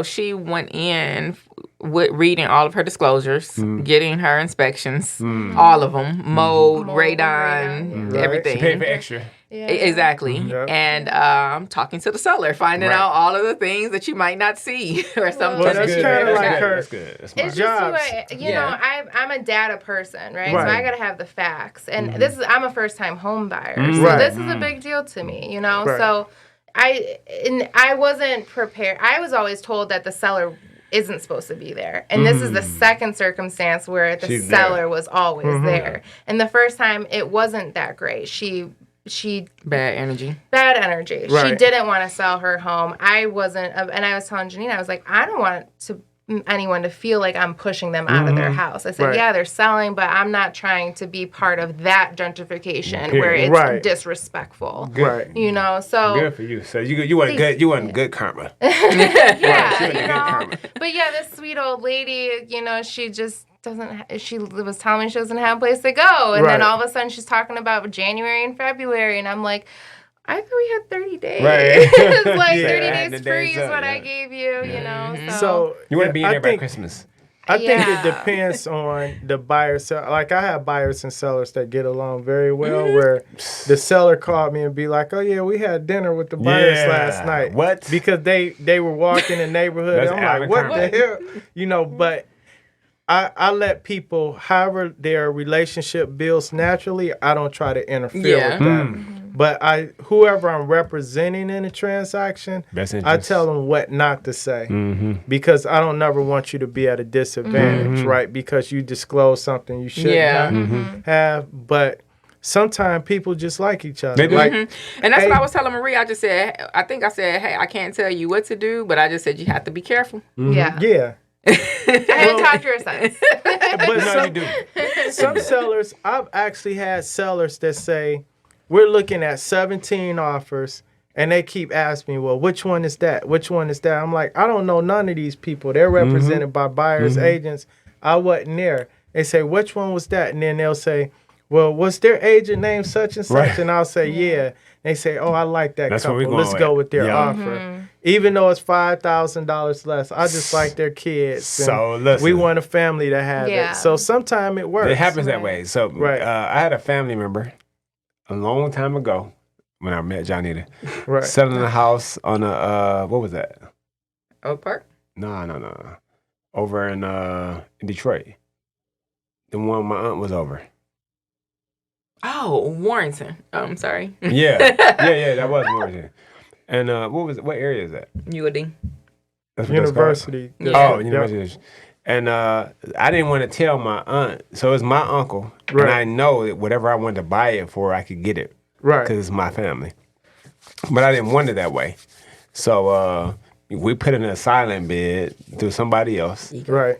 She went in with reading all of her disclosures, getting her inspections, all of them, mold, radon, everything. She paid for extra. Yeah. Exactly. Yep. And talking to the seller, finding out all of the things that you might not see or something. Well, that's kind of like her. That's good. That's it's just you know, I'm a data person, right? So I got to have the facts. And I'm a first-time home buyer. So this is a big deal to me, you know? Right. So I wasn't prepared. I was always told that the seller isn't supposed to be there. And this is the second circumstance where the seller was always there. And the first time, it wasn't that great. She bad energy. Right. She didn't want to sell her home. I wasn't, and I was telling Jonnita, I was like, I don't want anyone to feel like I'm pushing them out of their house. I said, yeah, they're selling, but I'm not trying to be part of that gentrification where it's disrespectful. Right. You know, so good for you. So you want good. You want good karma. Good karma. But yeah, this sweet old lady, you know, she just doesn't. She was telling me she doesn't have a place to go, and then all of a sudden she's talking about January and February, and I'm like, I thought we had 30 days. Right. It's like 30 days free is what I gave you, you know. So you want to be in there by Christmas. I think it depends on the buyer. Like I have buyers and sellers that get along very well where the seller called me and be like, oh yeah, we had dinner with the buyers last night. What? Because they were walking the neighborhood. I'm like, what the hell? You know, but I let people, however their relationship builds naturally, I don't try to interfere with them. But whoever I'm representing in a transaction, I tell them what not to say. Because I don't never want you to be at a disadvantage, right? Because you disclose something you shouldn't have. But sometimes people just like each other. Like, and that's what I was telling Marie. I said, hey, I can't tell you what to do, but I just said you have to be careful. Yeah. I had taught your sense. But some sellers, I've actually had sellers that say, we're looking at 17 offers, and they keep asking me, well, which one is that? Which one is that? I'm like, I don't know none of these people. They're represented by buyers, agents. I wasn't there. They say, which one was that? And then they'll say, well, was their agent named such and such? Right. And I'll say, yeah. They say, oh, I like that couple. Let's go with their offer. Even though it's $5,000 less, I just like their kids. So listen, we want a family to have it. So sometimes it works. It happens that way. So I had a family member a long time ago when I met Jonnita, selling a house on a, what was that? Oak Park? No. Over in Detroit. The one my aunt was over. Oh, Warrington. Oh, I'm sorry. Yeah, that was Warrington. And what area is that? UAD. That's University. Yeah. Oh, University. And I didn't want to tell my aunt, so it's my uncle, and I know that whatever I wanted to buy it for, I could get it, because it's my family. But I didn't want it that way, so we put it in a silent bid through somebody else. Right.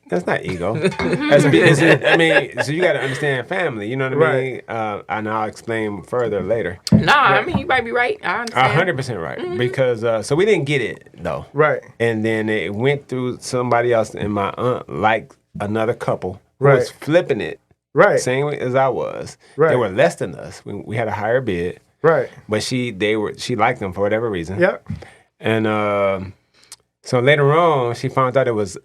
That's not ego. I mean, so you got to understand family. You know what I mean? And I'll explain further later. I mean, you might be right. I understand. 100% right. Because, so we didn't get it, though. Right. And then it went through somebody else, and my aunt, like another couple, who was flipping it. Right. Same way as I was. Right. They were less than us. We had a higher bid. Right. But she liked them for whatever reason. Yep. And, so later on, she found out it was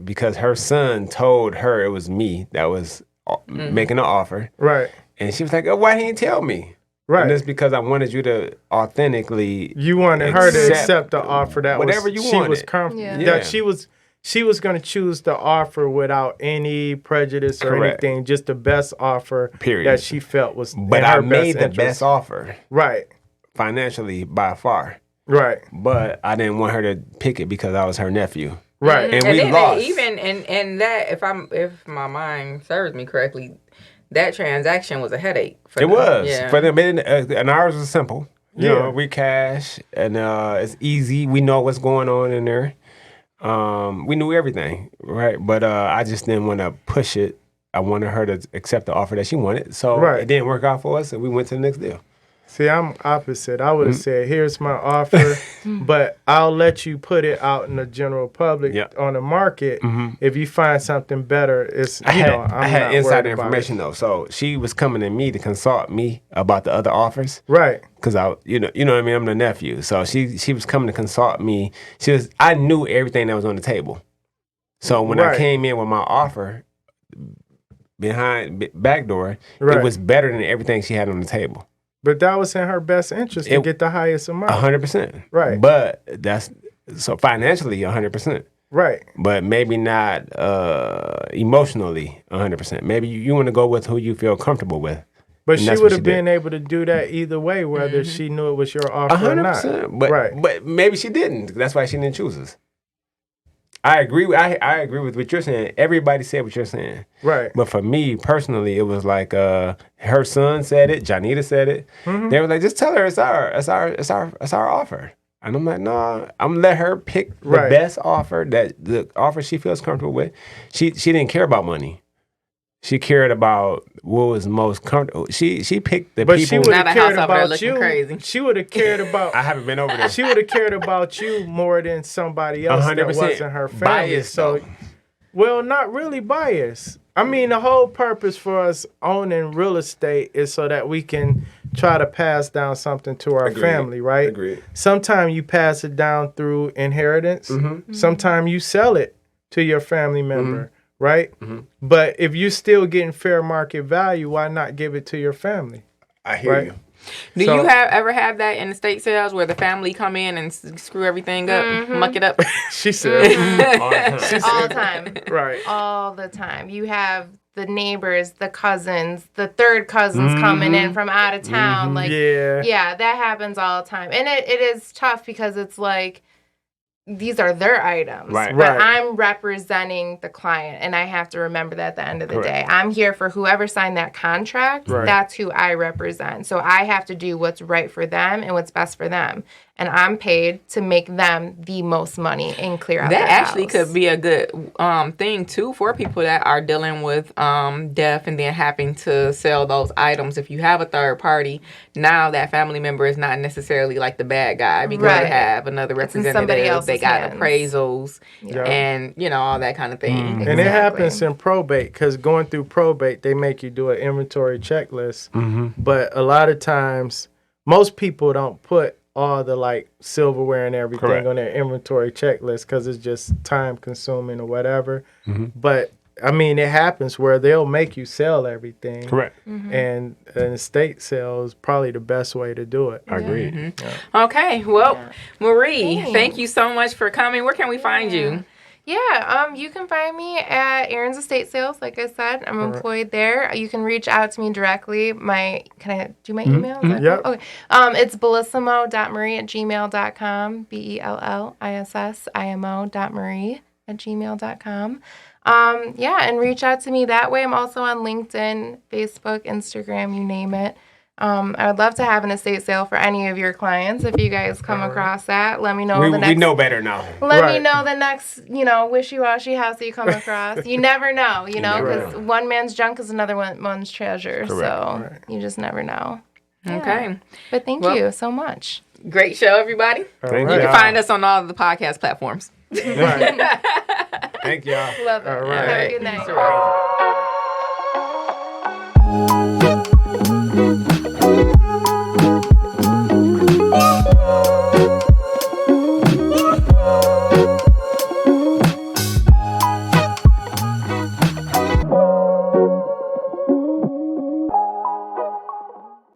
because her son told her it was me that was making the offer. Right. And she was like, oh, why didn't you tell me? Right. And it's because I wanted you to authentically You wanted her to accept the offer that whatever you she wanted. was comfortable. Yeah. That she was going to choose the offer without any prejudice or anything, just the best offer that she felt was But in her I made the interest. best offer. Right. Financially by far. Right. But I didn't want her to pick it because I was her nephew. Right. And we lost. Even and that if my mind serves me correctly, that transaction was a headache for them. It was. Yeah. For them, and ours was simple. You know, we cash and it's easy. We know what's going on in there. We knew everything, right? But I just didn't want to push it. I wanted her to accept the offer that she wanted. So it didn't work out for us, and we went to the next deal. See, I'm opposite. I would have said, here's my offer, but I'll let you put it out in the general public on the market. If you find something better, I had insider information though. So she was coming to me to consult me about the other offers. Right. Because you know what I mean? I'm the nephew. So she was coming to consult me. I knew everything that was on the table. So when I came in with my offer behind back door, it was better than everything she had on the table. But that was in her best interest to get the highest amount. 100%. Right. But so financially 100%. Right. But maybe not emotionally 100%. Maybe you want to go with who you feel comfortable with. But she would have been able to do that either way, whether she knew it was your offer 100%, or not. But maybe she didn't. That's why she didn't choose us. I agree. I agree with what you're saying. Everybody said what you're saying. Right. But for me personally, it was like her son said it. Jonnita said it. They were like, just tell her it's our offer. And I'm like, no, I'm gonna let her pick the best offer, the offer she feels comfortable with. She didn't care about money. She cared about what was most comfortable. She picked the people. She would have cared about you. Crazy. She would have cared about. I haven't been over there. She would have cared about you more than somebody else 100% that wasn't her family. Biased, so, well, not really biased. I mean, the whole purpose for us owning real estate is so that we can try to pass down something to our family, right? Agreed. Sometimes you pass it down through inheritance. Sometimes you sell it to your family member. Right? But if you're still getting fair market value, why not give it to your family? I hear you. Do you ever have that in estate sales where the family come in and screw everything up, muck it up? She said. All the time. Right. All the time. You have the neighbors, the cousins, the third cousins coming in from out of town. Yeah, that happens all the time. And it is tough because it's like, these are their items, but I'm representing the client, and I have to remember that at the end of the day. I'm here for whoever signed that contract. That's who I represent. So I have to do what's right for them and what's best for them. And I'm paid to make them the most money and clear out that actually house. Could be a good thing, too, for people that are dealing with death and then having to sell those items. If you have a third party, now that family member is not necessarily like the bad guy because they have another representative. They got appraisals and, all that kind of thing. And it happens in probate because going through probate, they make you do an inventory checklist. But a lot of times, most people don't put all the silverware and everything on their inventory checklist because it's just time consuming or whatever. But I mean, it happens where they'll make you sell everything. Correct. And an estate sale is probably the best way to do it. I agree. Okay. Well, Marie, thank you so much for coming. Where can we find you? Yeah, you can find me at Aaron's Estate Sales. Like I said, I'm employed there. You can reach out to me directly. Can I do my email? Yeah. Okay. It's bellissimo.marie@gmail.com. bellissimo.marie@gmail.com. And reach out to me that way. I'm also on LinkedIn, Facebook, Instagram, you name it. I would love to have an estate sale for any of your clients. If you guys come across that, let me know we know better now. Let me know the next, wishy-washy house that you come across. You never know, because one man's junk is another one's treasure. Correct. So you just never know. Yeah. Okay. But thank you so much. Great show, everybody. Thank you can find us on all the podcast platforms. Thank y'all. Love it. All right. Have a good night.